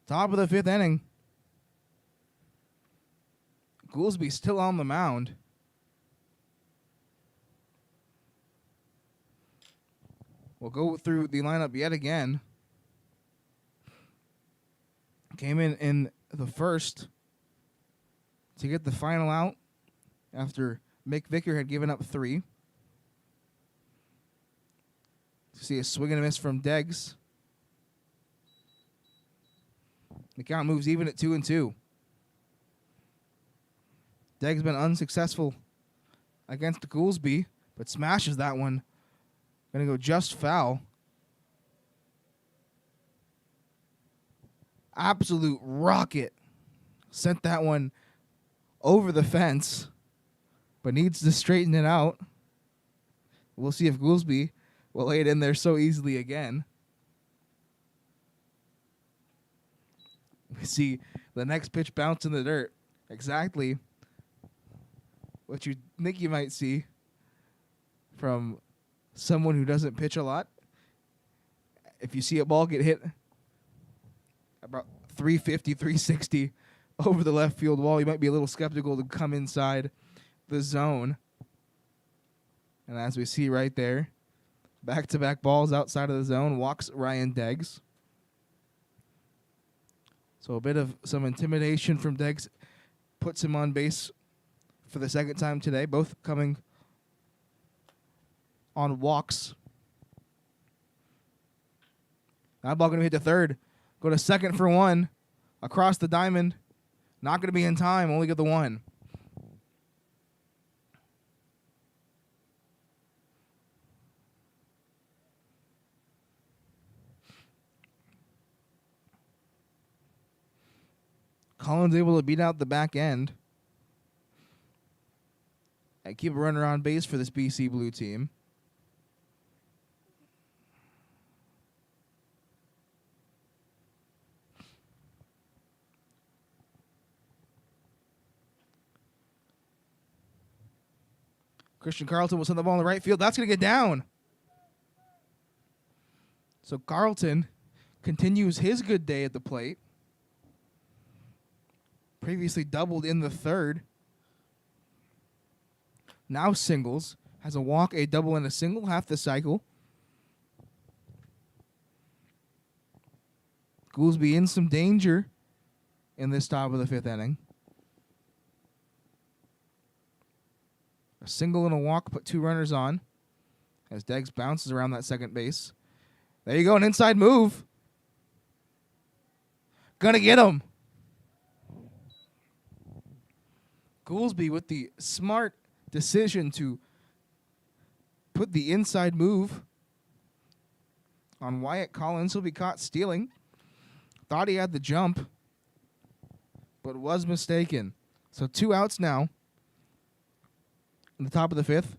Top of the 5th inning. Goolsby still on the mound. We'll go through the lineup yet again. Came in the first to get the final out after Mick Vicker had given up 3. See a swing and a miss from Deggs. The count moves even at 2-2. Deggs been unsuccessful against Goolsby, but smashes that one. Gonna go just foul. Absolute rocket. Sent that one over the fence, but needs to straighten it out. We'll see if Goolsby will lay it in there so easily again. We see the next pitch bounce in the dirt. Exactly what you think you might see from someone who doesn't pitch a lot. If you see a ball get hit about 350, 360 over the left field wall, you might be a little skeptical to come inside the zone. And as we see right there, back-to-back balls outside of the zone, walks Ryan Deggs. So a bit of some intimidation from Deggs puts him on base for the second time today, both coming on walks. That ball going to hit to third. Go to second for 1. Across the diamond. Not going to be in time. Only get the 1. Collins able to beat out the back end and keep a runner on base for this BC Blue team. Christian Carlton will send the ball in the right field. That's going to get down. So Carlton continues his good day at the plate. Previously doubled in the third. Now singles. Has a walk, a double, and a single. Half the cycle. Goolsby in some danger in this top of the fifth inning. A single and a walk, put 2 runners on. As Deggs bounces around that second base. There you go, an inside move. Gonna get him. Goolsby with the smart decision to put the inside move on Wyatt Collins. He'll be caught stealing. Thought he had the jump, but was mistaken. So 2 outs now. In the top of the fifth,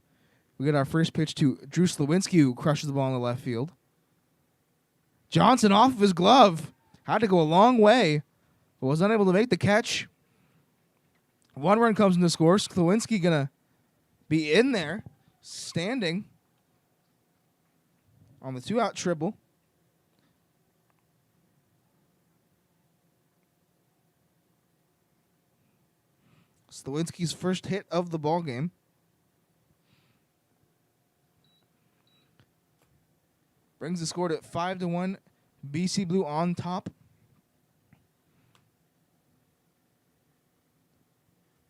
we get our first pitch to Drew Slawinski, who crushes the ball in the left field. Johnson off of his glove. Had to go a long way, but was unable to make the catch. 1 run comes in to score. Slawinski going to be in there, standing on the 2-out triple. Slawinski's first hit of the ball game. Brings the score to 5-1. BC Blue on top.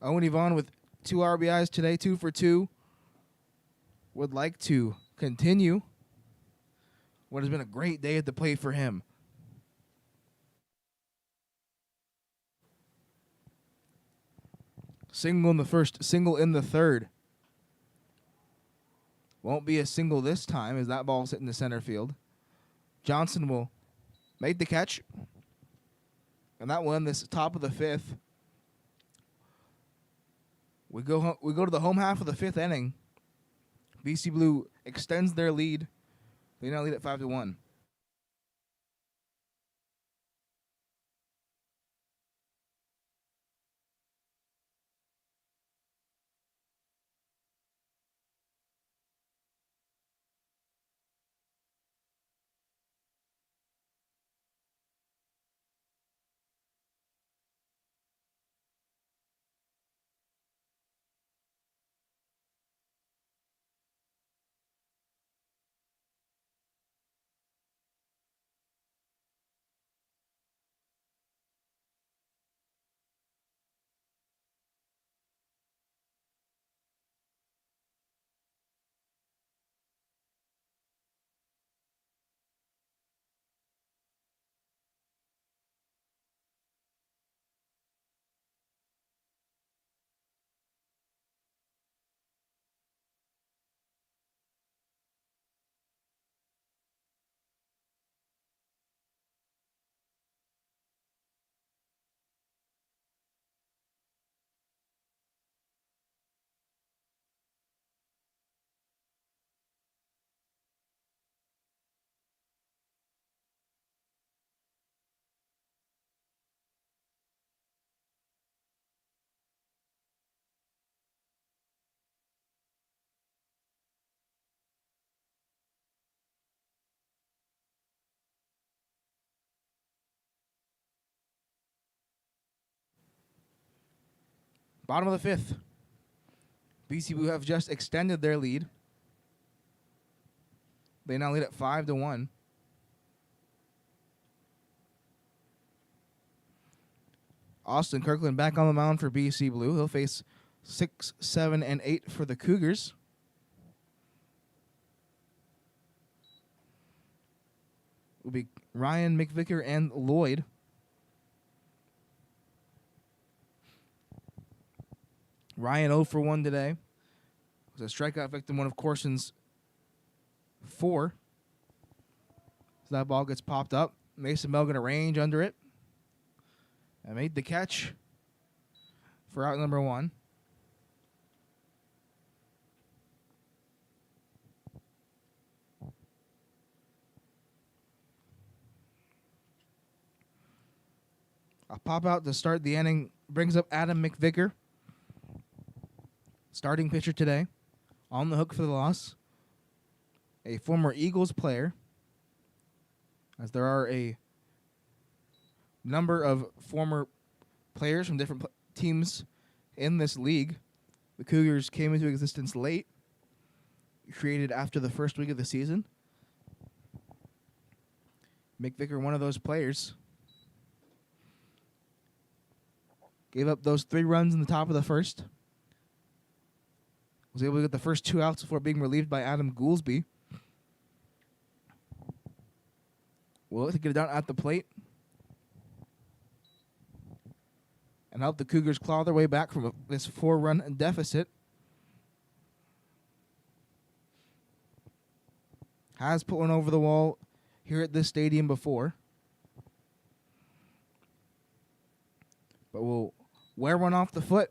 Owen Yvonne with 2 RBIs today, 2 for 2. Would like to continue what has been a great day at the plate for him. Single in the first, single in the third. Won't be a single this time as that ball's hitting the center field. Johnson will make the catch. And that will end this top of the fifth. We go to the home half of the fifth inning. BC Blue extends their lead. They now lead at 5-1. Bottom of the fifth. BC Blue have just extended their lead. They now lead at 5-1. Austin Kirkland back on the mound for BC Blue. He'll face 6, 7, and 8 for the Cougars. Will be Ryan, McVicker, and Lloyd. Ryan 0 for 1 today. Was a strikeout victim, one of Corson's 4. So that ball gets popped up. Mason Bell going to range under it. and made the catch for out number 1. A pop out to start the inning brings up Adam McVicker, starting pitcher today, on the hook for the loss. A former Eagles player, as there are a number of former players from different teams in this league. The Cougars came into existence late, created after the first week of the season. McVicker, one of those players, gave up those 3 runs in the top of the first. Was able to get the first 2 outs before being relieved by Adam Goolsby. Will to get it down at the plate and help the Cougars claw their way back from this 4-run deficit. Has put one over the wall here at this stadium before, but will wear one off the foot.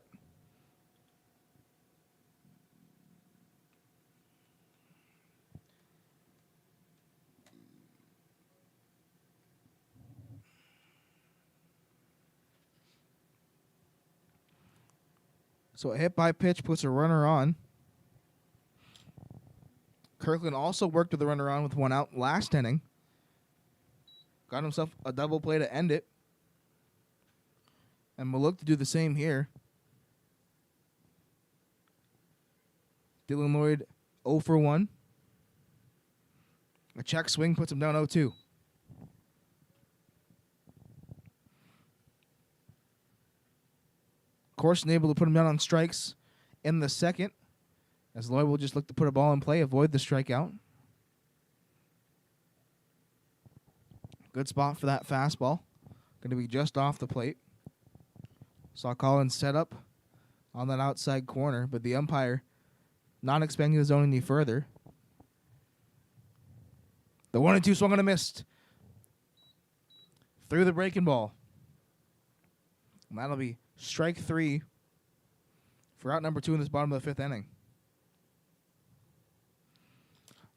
So a hit by pitch puts a runner on. Kirkland also worked with the runner on with 1 out last inning. Got himself a double play to end it. And will look to do the same here. Dylan Lloyd 0 for 1. A check swing puts him down 0-2. Corson able to put him down on strikes in the second, as Lloyd will just look to put a ball in play, avoid the strikeout. Good spot for that fastball. Going to be just off the plate. Saw Collins set up on that outside corner, but the umpire not expanding the zone any further. The 1-2 swung on a missed. Through the breaking ball. And that'll be strike 3 for out number 2 in this bottom of the 5th inning.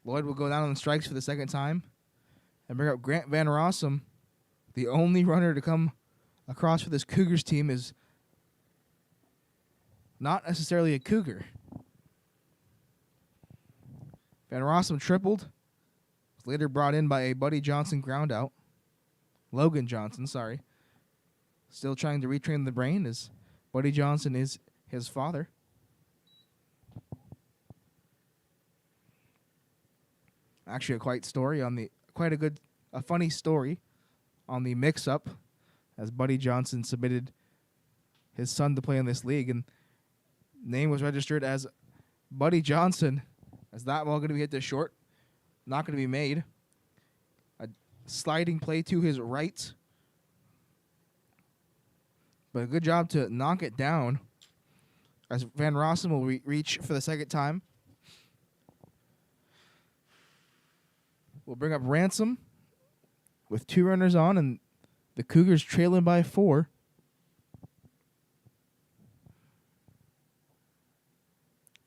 Lloyd will go down on the strikes for the second time and bring up Grant Van Rossum. The only runner to come across for this Cougars team is not necessarily a Cougar. Van Rossum tripled. Was later brought in by a Buddy Johnson ground out. Logan Johnson, sorry. Still trying to retrain the brain, as Buddy Johnson is his father. Actually, a funny story on the mix-up, as Buddy Johnson submitted his son to play in this league, and name was registered as Buddy Johnson, as that ball going to be hit to short, not going to be made. A sliding play to his right, but a good job to knock it down, as Van Rossum will reach for the second time. We'll bring up Ransom with 2 runners on, and the Cougars trailing by 4.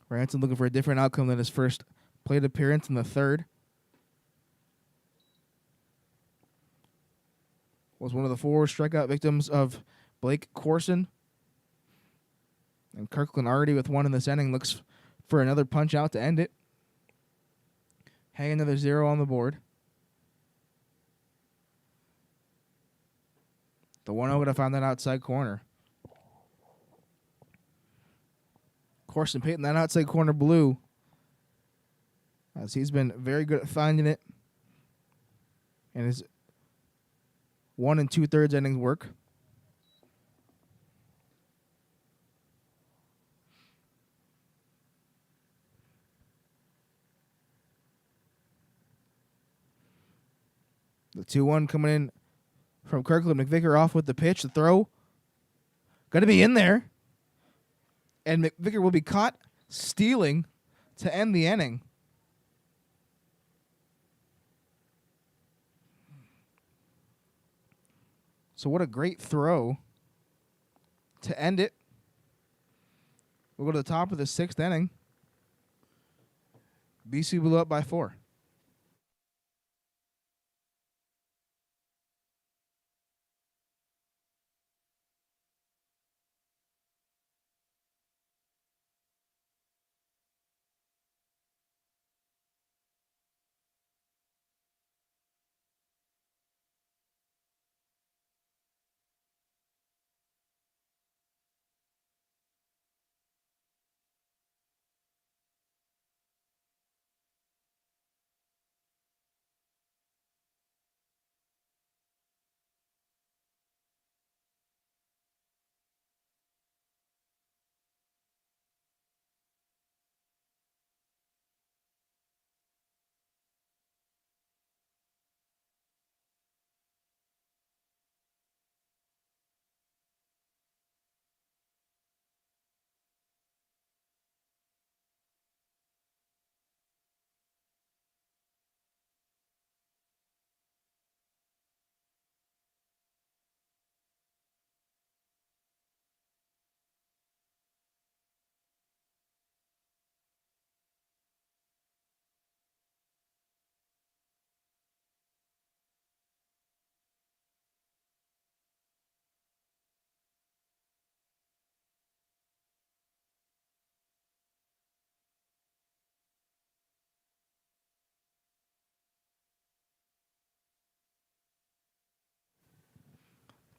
Ransom looking for a different outcome than his first plate appearance in the 3rd. Was one of the 4 strikeout victims of Blake Corson. And Kirkland already with 1 in this inning looks for another punch out to end it. Hang another 0 on the board. The 1-0 going to find that outside corner. Corson painting that outside corner blue, as he's been very good at finding it in his 1 2/3 innings work. The 2-1 coming in from Kirkland. McVicker off with the pitch. The throw going to be in there. And McVicker will be caught stealing to end the inning. So what a great throw to end it. We'll go to the top of the 6th inning. BC Blue up by 4.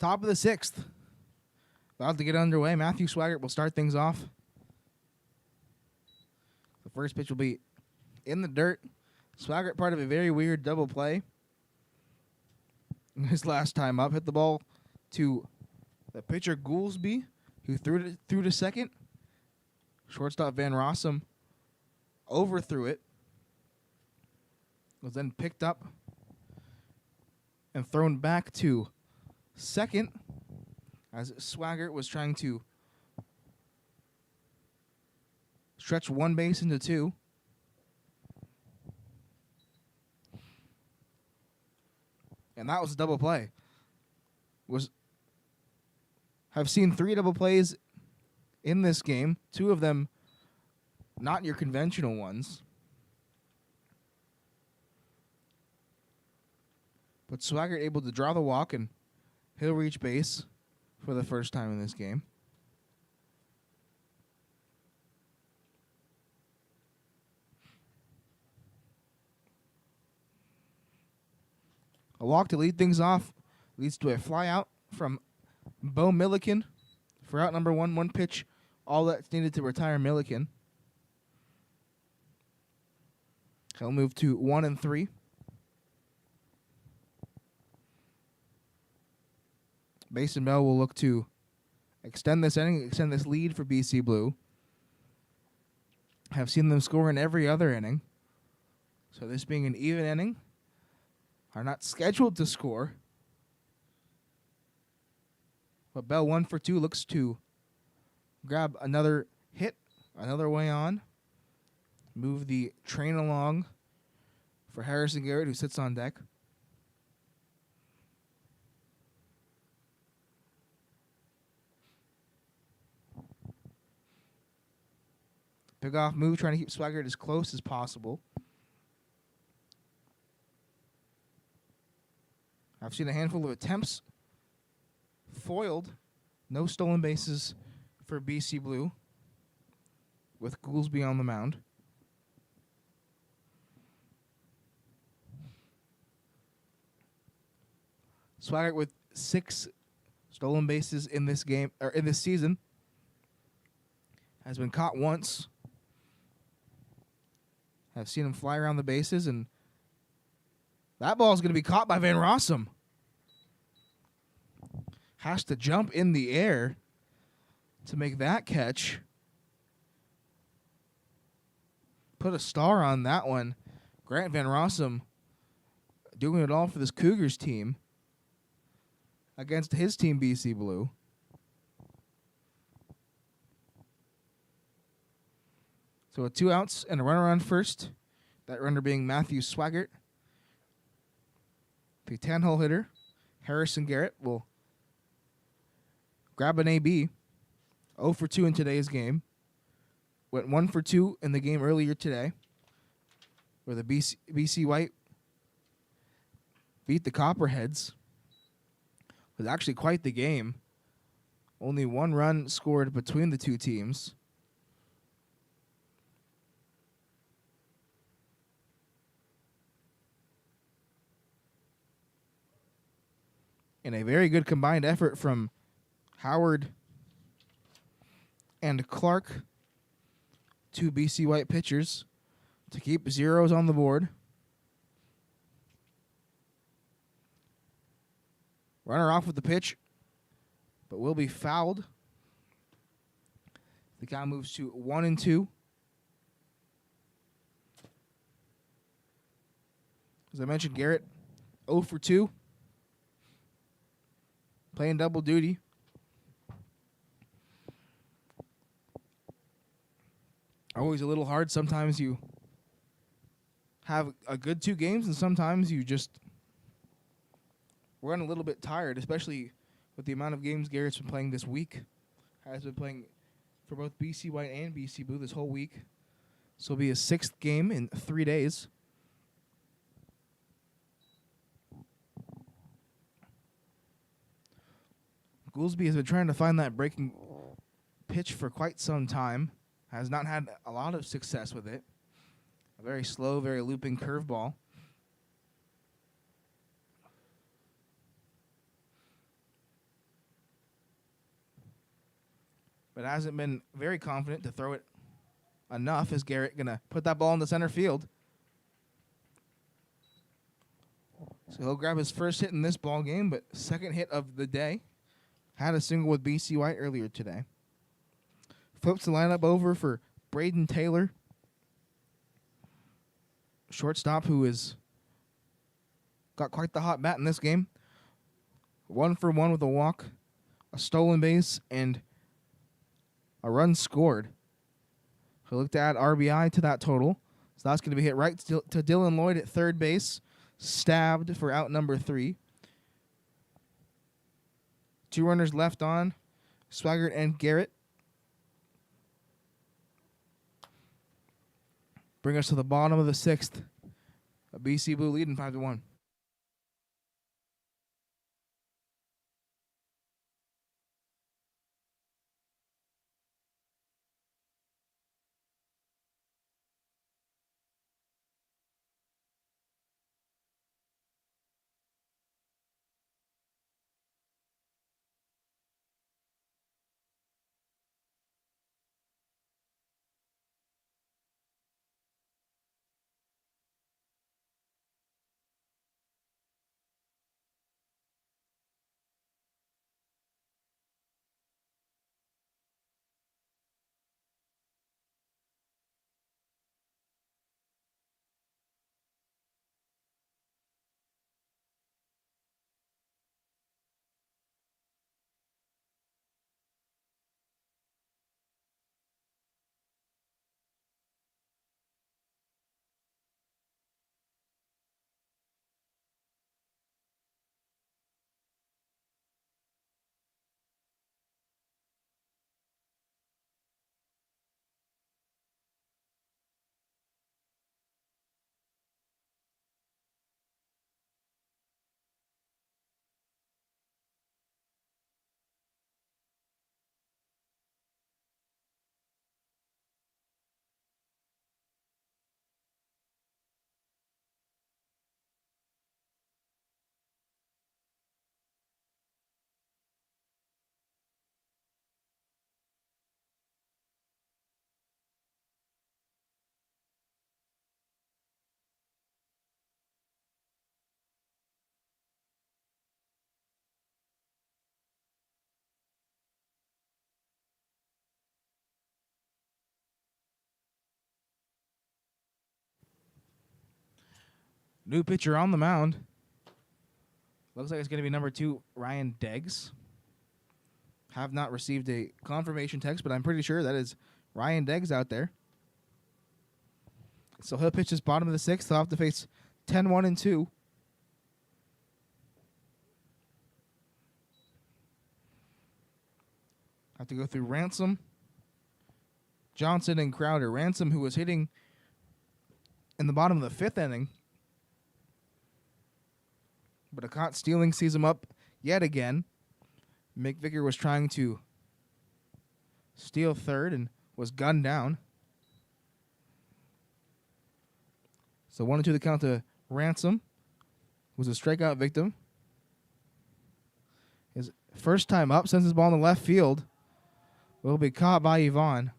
Top of the 6th. About to get underway. Matthew Swaggart will start things off. The first pitch will be in the dirt. Swaggart, part of a very weird double play. His last time up, hit the ball to the pitcher Goolsby, who threw it through to second. Shortstop Van Rossum overthrew it. Was then picked up and thrown back to second as Swaggart was trying to stretch one base into two. And that was a double play. Have seen 3 double plays in this game, 2 of them not your conventional ones. But Swaggart able to draw the walk, and he'll reach base for the first time in this game. A walk to lead things off leads to a fly out from Bo Milliken for out number 1. 1 pitch, all that's needed to retire Milliken. He'll move to 1-3. Mason Bell will look to extend this inning, extend this lead for BC Blue. Have seen them score in every other inning. So this being an even inning, are not scheduled to score. But Bell 1 for 2 looks to grab another hit, another way on. Move the train along for Harrison Garrett, who sits on deck. Pick off move, trying to keep Swaggart as close as possible. I've seen a handful of attempts foiled. No stolen bases for BC Blue with Goolsby on the mound. Swaggart with 6 stolen bases in this game, or in this season. Has been caught once. I've seen him fly around the bases, and that ball is going to be caught by Van Rossum. Has to jump in the air to make that catch. Put a star on that one. Grant Van Rossum doing it all for this Cougars team against his team, BC Blue. So with 2 outs and a runner on first, that runner being Matthew Swaggart. The 10-hole hitter, Harrison Garrett, will grab an AB 0 for 2 in today's game. Went 1 for 2 in the game earlier today, where the BC White beat the Copperheads. It was actually quite the game. Only 1 run scored between the two teams. And a very good combined effort from Howard and Clark, 2 BC White pitchers, to keep zeros on the board. Runner off with the pitch, but will be fouled. The count moves to 1-2. As I mentioned, Garrett 0 for 2. Playing double duty. Always a little hard. Sometimes you have a good 2 games, and sometimes you just run a little bit tired, especially with the amount of games Garrett's been playing this week. Has been playing for both BC White and BC Blue this whole week. So it'll be his 6th game in 3 days. Goolsby has been trying to find that breaking pitch for quite some time. Has not had a lot of success with it. A very slow, very looping curveball. But hasn't been very confident to throw it enough. Is Garrett going to put that ball in the center field? So he'll grab his first hit in this ball game, but second hit of the day. Had a single with BC White earlier today. Flips the lineup over for Braden Taylor, shortstop who has got quite the hot bat in this game. 1 for 1 with a walk, a stolen base, and a run scored. He'll look to add RBI to that total. So that's going to be hit right to Dylan Lloyd at third base, stabbed for out number 3. 2 runners left on, Swaggart and Garrett. Bring us to the bottom of the 6th. A BC Blue leading 5-1. New pitcher on the mound. Looks like it's going to be number 2, Ryan Deggs. Have not received a confirmation text, but I'm pretty sure that is Ryan Deggs out there. So he'll pitch his bottom of the 6th. He'll have to face 10-1-2. Have to go through Ransom, Johnson, and Crowder. Ransom, who was hitting in the bottom of the fifth inning, but a caught stealing sees him up yet again. McVicker was trying to steal third and was gunned down. So 1-2 the count to Ransom, who's a strikeout victim. His first time up, sends his ball in the left field. Will be caught by Yvonne.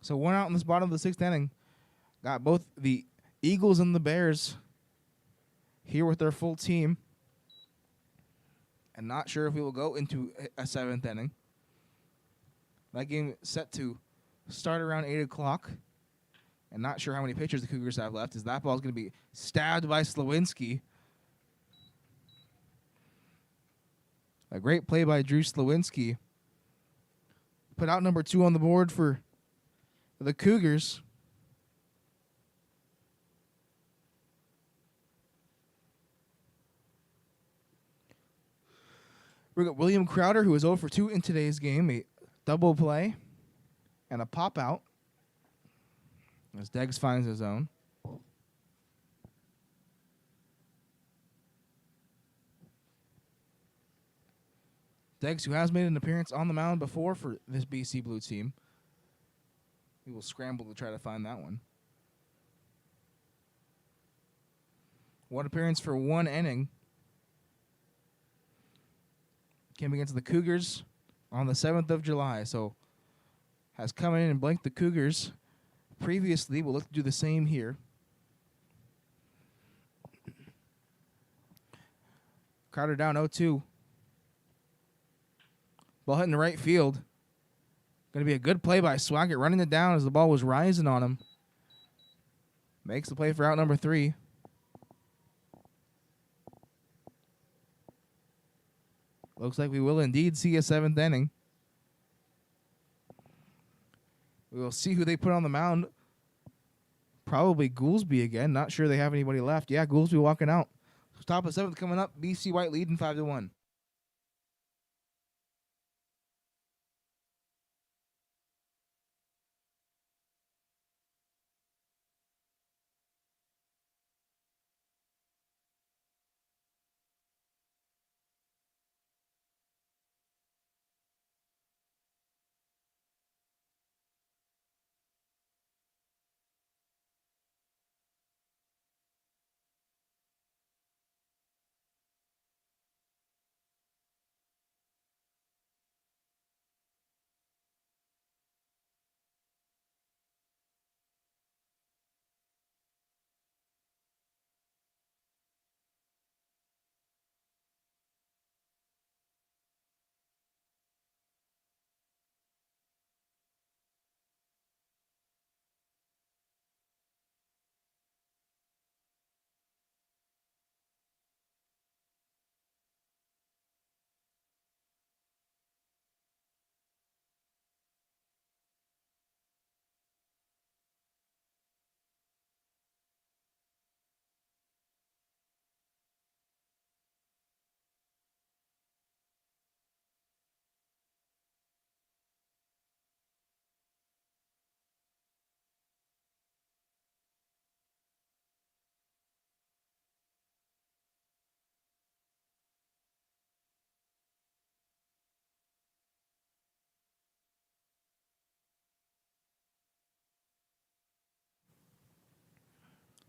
So 1 out in this bottom of the sixth inning. Got both the Eagles and the Bears here with their full team. And not sure if we will go into a seventh inning. That game set to start around 8 o'clock. And not sure how many pitchers the Cougars have left, as that ball is going to be stabbed by Slawinski. A great play by Drew Slawinski. Put out number 2 on the board for the Cougars. We got William Crowder, who is 0 for 2 in today's game. A double play and a pop out as Deggs finds his own. Deggs, who has made an appearance on the mound before for this BC Blue team. We will scramble to try to find that one. One appearance for 1 inning. Came against the Cougars on the 7th of July. So has come in and blanked the Cougars previously. We'll look to do the same here. Crowder down 0-2. Ball hitting the right field. Going to be a good play by Swaggart, running it down as the ball was rising on him. Makes the play for out number 3. Looks like we will indeed see a 7th inning. We will see who they put on the mound. Probably Goolsby again. Not sure they have anybody left. Yeah, Goolsby walking out. Top of 7th coming up. BC White leading 5-1.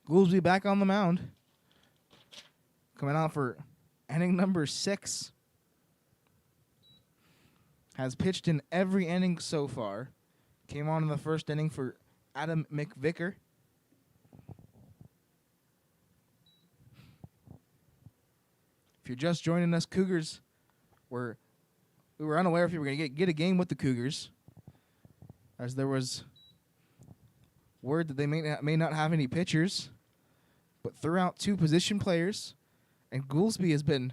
Goolsby back on the mound. Coming out for inning number 6. Has pitched in every inning so far. Came on in the first inning for Adam McVicker. If you're just joining us, Cougars, we were unaware if you were going to get a game with the Cougars, as there was word that they may not have any pitchers, but threw out 2 position players, and Goolsby has been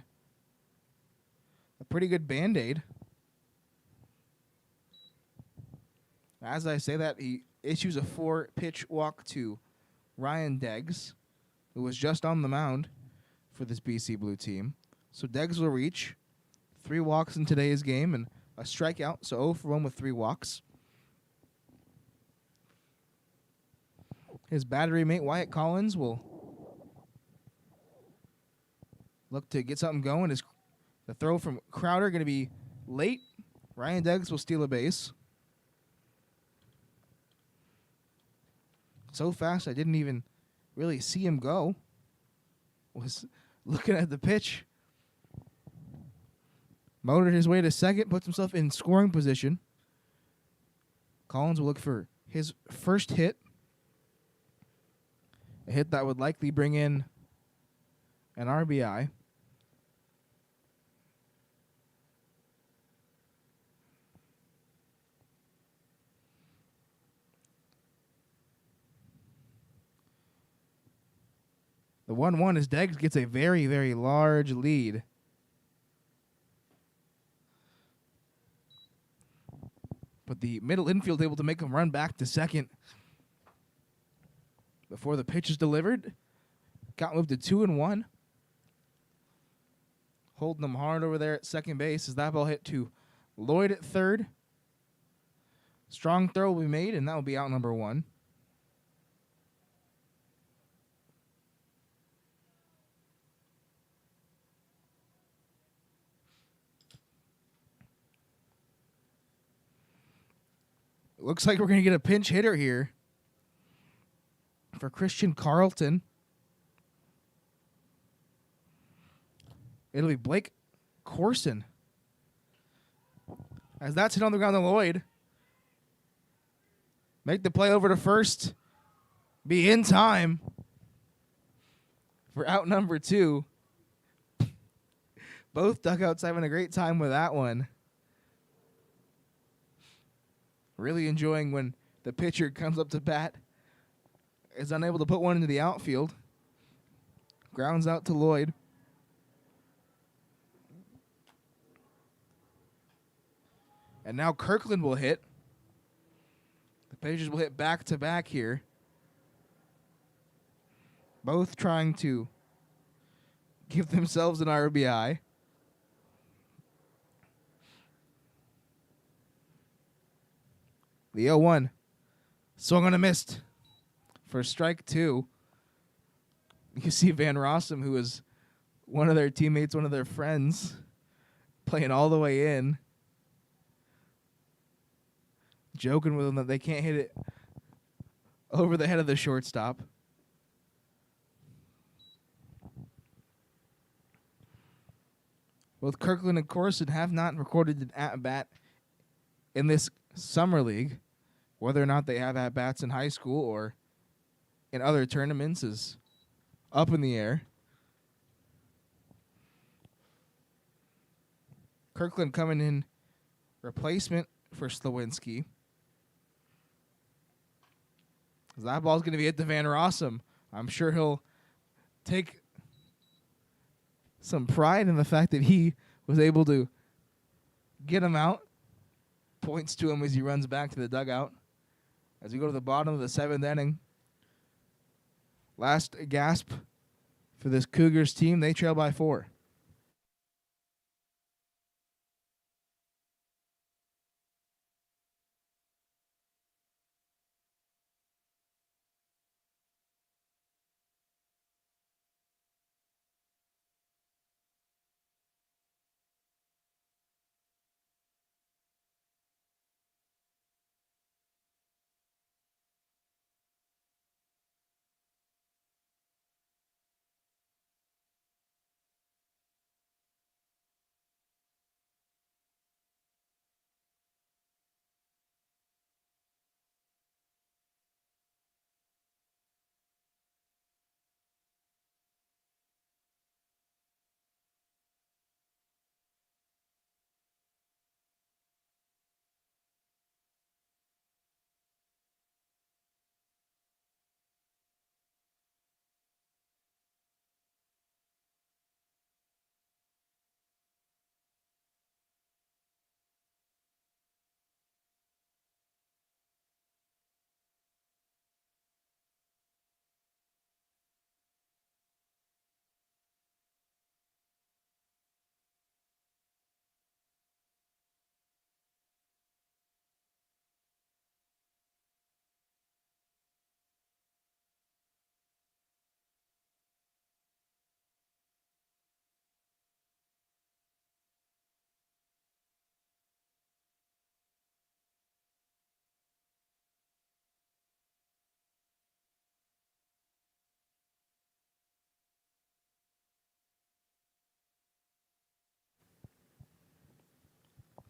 a pretty good Band-Aid. As I say that, he issues a 4-pitch walk to Ryan Deggs, who was just on the mound for this BC Blue team. So Deggs will reach 3 walks in today's game and a strikeout, so 0 for 1 with 3 walks. His battery mate, Wyatt Collins, will look to get something going. The throw from Crowder going to be late. Ryan Deggs will steal a base. So fast I didn't even really see him go. Was looking at the pitch. Motored his way to second, puts himself in scoring position. Collins will look for his first hit. A hit that would likely bring in an RBI. The 1-1 as Deggs gets a very, very large lead. But the middle infield able to make him run back to second before the pitch is delivered. Got moved to 2-1. Holding them hard over there at second base as that ball hit to Lloyd at third. Strong throw will be made, and that will be out number 1. Looks like we're going to get a pinch hitter here for Christian Carlton. It'll be Blake Corson. As that's hit on the ground to Lloyd. Make the play over to first. Be in time for out number 2. Both dugouts having a great time with that one. Really enjoying when the pitcher comes up to bat, is unable to put one into the outfield. Grounds out to Lloyd. And now Kirkland will hit. The pitchers will hit back-to-back here. Both trying to give themselves an RBI. The 0-1. Swung on a missed for strike 2. You see Van Rossum, who is one of their teammates, one of their friends, playing all the way in. Joking with them that they can't hit it over the head of the shortstop. Both Kirkland and Corson have not recorded an at-bat in this summer league. Whether or not they have at-bats in high school or in other tournaments is up in the air. Kirkland coming in replacement for Slawinski. That ball's going to be hit to Van Rossum. I'm sure he'll take some pride in the fact that he was able to get him out. Points to him as he runs back to the dugout. As we go to the bottom of the 7th inning. Last gasp for this Cougars team. They trail by 4.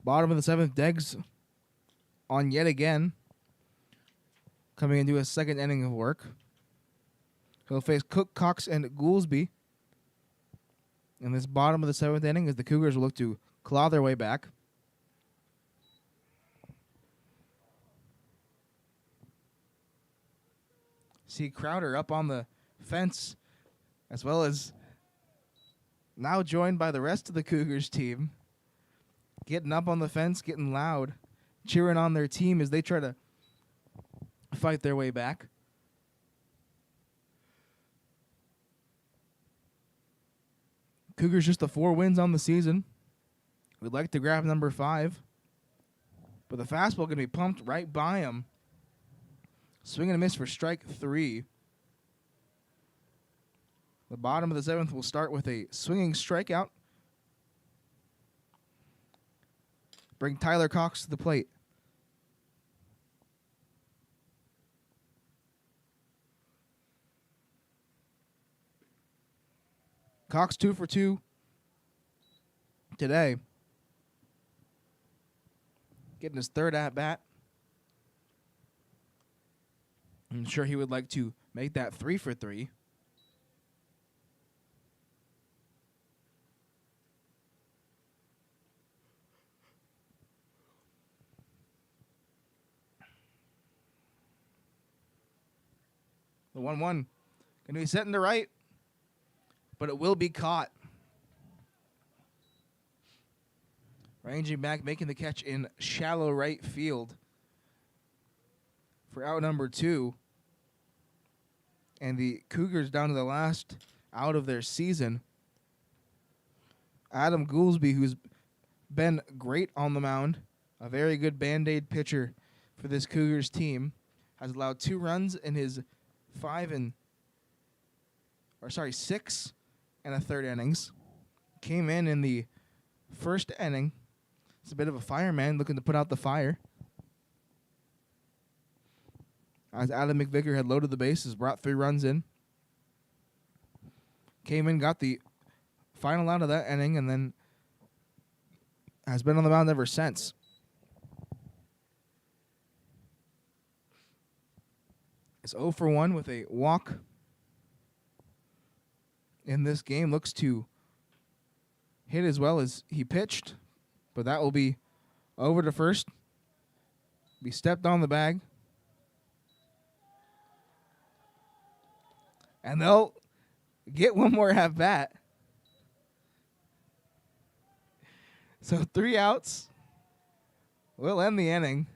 Bottom of the 7th, Deggs on yet again. Coming into a second inning of work. He'll face Cook, Cox, and Goolsby in this bottom of the 7th inning as the Cougars will look to claw their way back. See Crowder up on the fence, as well as now joined by the rest of the Cougars team. Getting up on the fence, getting loud, cheering on their team as they try to fight their way back. Cougars just the 4 wins on the season. We'd like to grab number 5. But the fastball going to be pumped right by him. Swing and a miss for strike 3. The bottom of the 7th will start with a swinging strikeout. Bring Tyler Cox to the plate. Cox 2 for 2 today. Getting his 3rd at-bat. I'm sure he would like to make that 3 for 3. The 1-1 going to be set into right, but it will be caught. Ranging back, making the catch in shallow right field for out number 2. And the Cougars down to the last out of their season. Adam Goolsby, who's been great on the mound, a very good Band-Aid pitcher for this Cougars team, has allowed 2 runs in his 6 and a third innings. Came in the first inning. It's a bit of a fireman looking to put out the fire. As Adam McVicker had loaded the bases, brought 3 runs in. Came in, got the final out of that inning, and then has been on the mound ever since. It's 0 for 1 with a walk in this game. Looks to hit as well as he pitched, but that will be over to first. Be stepped on the bag. And they'll get one more at-bat. So 3 outs. We'll end the inning.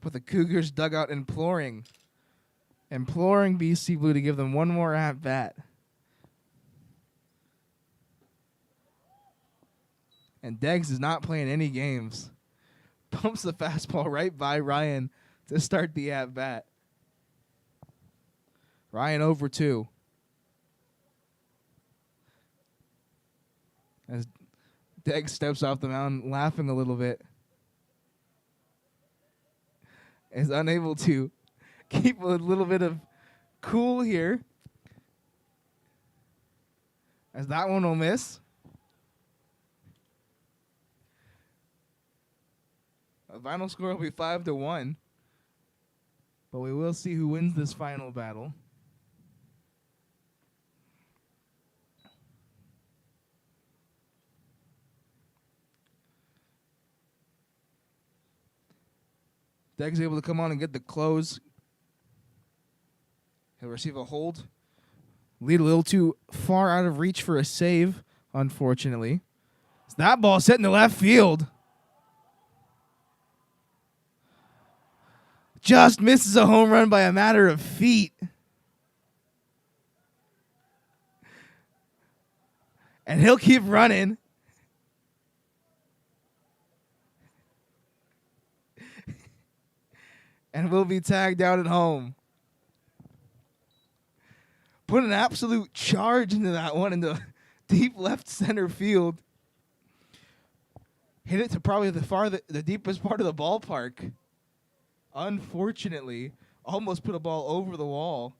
With the Cougars dugout imploring BC Blue to give them one more at-bat. And Deggs is not playing any games. Pumps the fastball right by Ryan to start the at-bat. Ryan over 2. As Deggs steps off the mound laughing a little bit. Is unable to keep a little bit of cool here. As that one will miss. The final score will be 5-1. But we will see who wins this final battle. Deggs able to come on and get the close. He'll receive a hold. Lead a little too far out of reach for a save, unfortunately. So that ball set in the left field. Just misses a home run by a matter of feet. And he'll keep running. And will be tagged out at home. Put an absolute charge into that one into deep left center field. Hit it to probably the deepest part of the ballpark. Unfortunately, almost put a ball over the wall.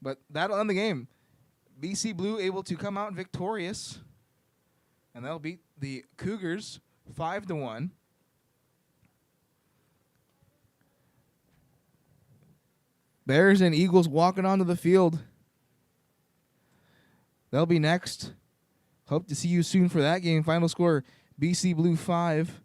But that'll end the game. BC Blue able to come out victorious, and they'll beat the Cougars 5-1. Bears and Eagles walking onto the field. They'll be next. Hope to see you soon for that game. Final score, BC Blue 5,